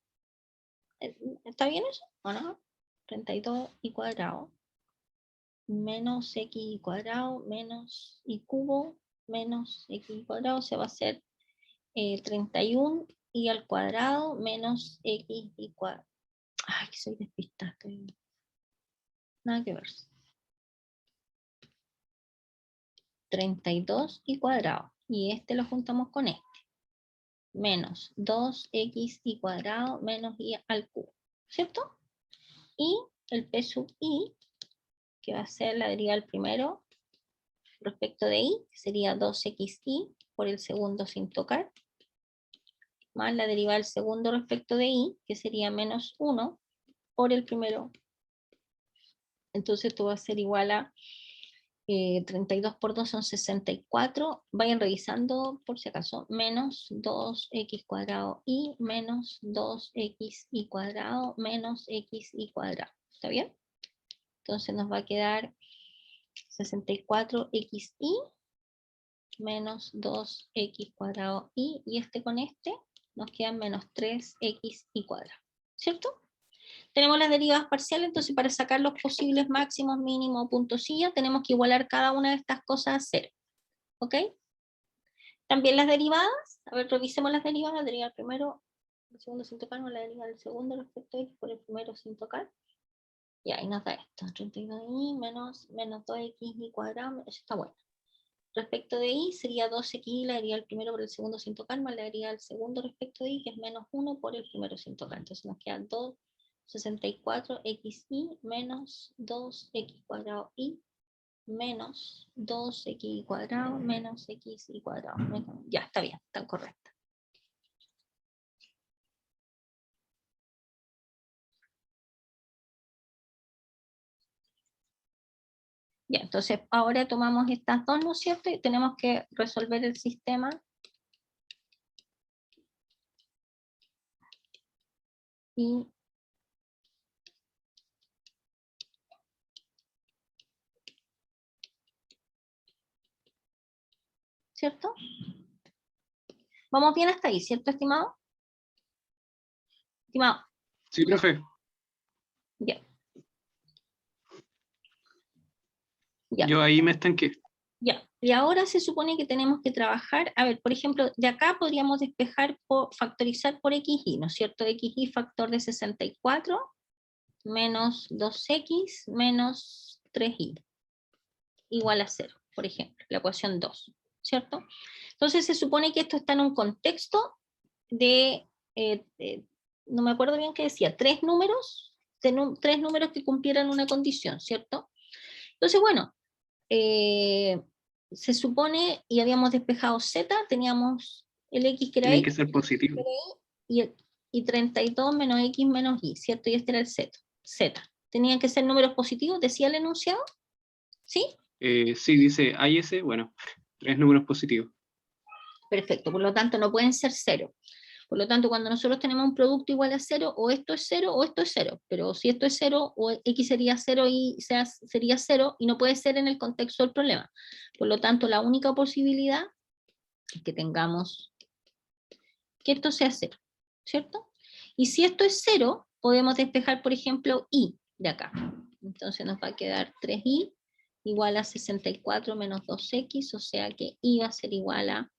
Speaker 1: ¿Está bien eso o no? 32 y cuadrado menos x y cuadrado menos y cubo menos x y cuadrado, se va a hacer 31 y al cuadrado menos x y cuadrado. Ay, que soy despistada. Nada que ver. 32 y cuadrado. Y este lo juntamos con este. Menos 2x y cuadrado menos y al cubo. ¿Cierto? Y el p sub i, que va a ser la derivada del primero respecto de y, que sería 2xy por el segundo sin tocar, más la derivada del segundo respecto de y, que sería menos 1 por el primero. Entonces esto va a ser igual a 32 por 2 son 64. Vayan revisando por si acaso. Menos 2x cuadrado y menos 2x y cuadrado menos x y cuadrado. ¿Está bien? Entonces nos va a quedar 64xy menos 2x cuadrado y este con este nos quedan menos 3x y cuadrado. ¿Cierto? Tenemos las derivadas parciales, entonces para sacar los posibles máximos, mínimos, puntosilla, tenemos que igualar cada una de estas cosas a 0. ¿Ok? También las derivadas, a ver, revisemos las derivadas, la derivada del primero, el segundo sin tocar, no la derivada del segundo respecto a x por el primero sin tocar. Y ahí nos da esto, 32y menos 2x y cuadrado, eso está bueno. Respecto de y sería 2x la derivada del primero por el segundo sin tocar, más la derivada del segundo respecto de y, que es menos 1 por el primero sin tocar. Entonces nos queda 64xy menos 2x cuadrado y menos 2x cuadrado menos x y cuadrado. Ya, está bien, está correcta. Ya, entonces ahora tomamos estas dos, ¿no es cierto? Y tenemos que resolver el sistema. Y ¿cierto? Vamos bien hasta ahí, ¿cierto, estimado? Estimado,
Speaker 2: Sí, profe.
Speaker 1: ya. Ya,
Speaker 2: Yo ahí me estanqué.
Speaker 1: ya. Y ahora se supone que tenemos que trabajar, a ver, por ejemplo, de acá podríamos despejar, factorizar por xy, ¿no es cierto? Xy factor de 64 menos 2x menos 3y igual a 0, por ejemplo, la ecuación 2, ¿cierto? Entonces se supone que esto está en un contexto de, no me acuerdo bien qué decía, tres números que cumplieran una condición, ¿cierto? Entonces, bueno, se supone, y habíamos despejado z, teníamos el x que era
Speaker 2: Tienen que
Speaker 1: x,
Speaker 2: ser positivos.
Speaker 1: y 32 menos x menos y, ¿cierto? Y este era el z. ¿Tenían que ser números positivos? ¿Decía el enunciado? ¿Sí?
Speaker 2: Sí, dice AS, bueno, 3 números positivos.
Speaker 1: Perfecto, por lo tanto no pueden ser 0. Por lo tanto, cuando nosotros tenemos un producto igual a 0, o esto es 0 o esto es 0. Pero si esto es 0, o x sería 0 y sería 0, y no puede ser en el contexto del problema. Por lo tanto, la única posibilidad es que tengamos que esto sea 0, ¿cierto? Y si esto es 0, podemos despejar, por ejemplo, y de acá. Entonces nos va a quedar 3y igual a 64 menos 2x, o sea que y va a ser igual a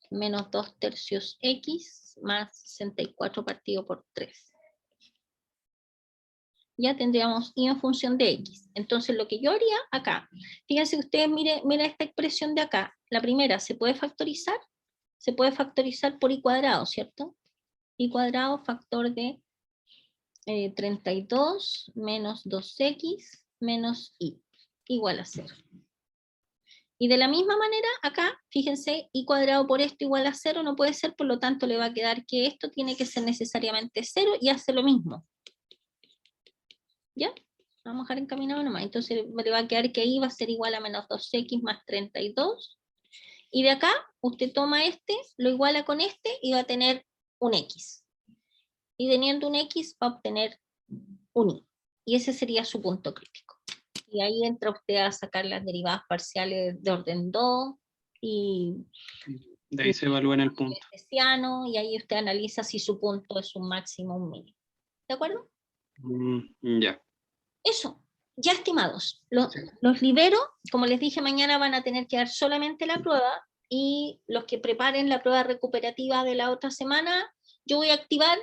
Speaker 1: menos 2 tercios x más 64 partido por 3. Ya tendríamos y en función de x. Entonces lo que yo haría acá, fíjense que ustedes miren esta expresión de acá. La primera se puede factorizar por y cuadrado, ¿cierto? Y cuadrado factor de 32 menos 2x menos y igual a 0. Y de la misma manera, acá, fíjense, y cuadrado por esto igual a 0 no puede ser, por lo tanto le va a quedar que esto tiene que ser necesariamente 0 y hace lo mismo. ¿Ya? Vamos a dejar encaminado nomás. Entonces le va a quedar que y va a ser igual a menos 2x más 32. Y de acá, usted toma este, lo iguala con este y va a tener un x. Y teniendo un x va a obtener un y. Y ese sería su punto crítico. Y ahí entra usted a sacar las derivadas parciales de orden 2 y
Speaker 2: De ahí se evalúa en el punto.
Speaker 1: y ahí usted analiza si su punto es un máximo o un mínimo. ¿De acuerdo?
Speaker 2: Ya.
Speaker 1: Eso, ya estimados. Los
Speaker 2: Sí.
Speaker 1: liberos, como les dije, mañana van a tener que dar solamente la prueba y los que preparen la prueba recuperativa de la otra semana, yo voy a activar.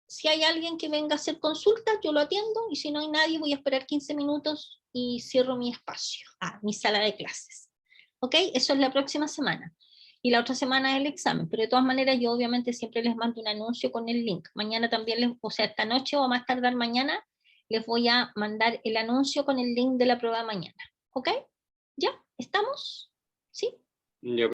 Speaker 1: Si hay alguien que venga a hacer consultas, yo lo atiendo, y si no hay nadie, voy a esperar 15 minutos y cierro mi espacio, mi sala de clases. ¿Ok? Eso es la próxima semana. Y la otra semana es el examen, pero de todas maneras yo obviamente siempre les mando un anuncio con el link. Mañana también, o sea, esta noche o más tardar mañana, les voy a mandar el anuncio con el link de la prueba de mañana. ¿Ok? ¿Ya? ¿Estamos? ¿Sí?
Speaker 2: Ya.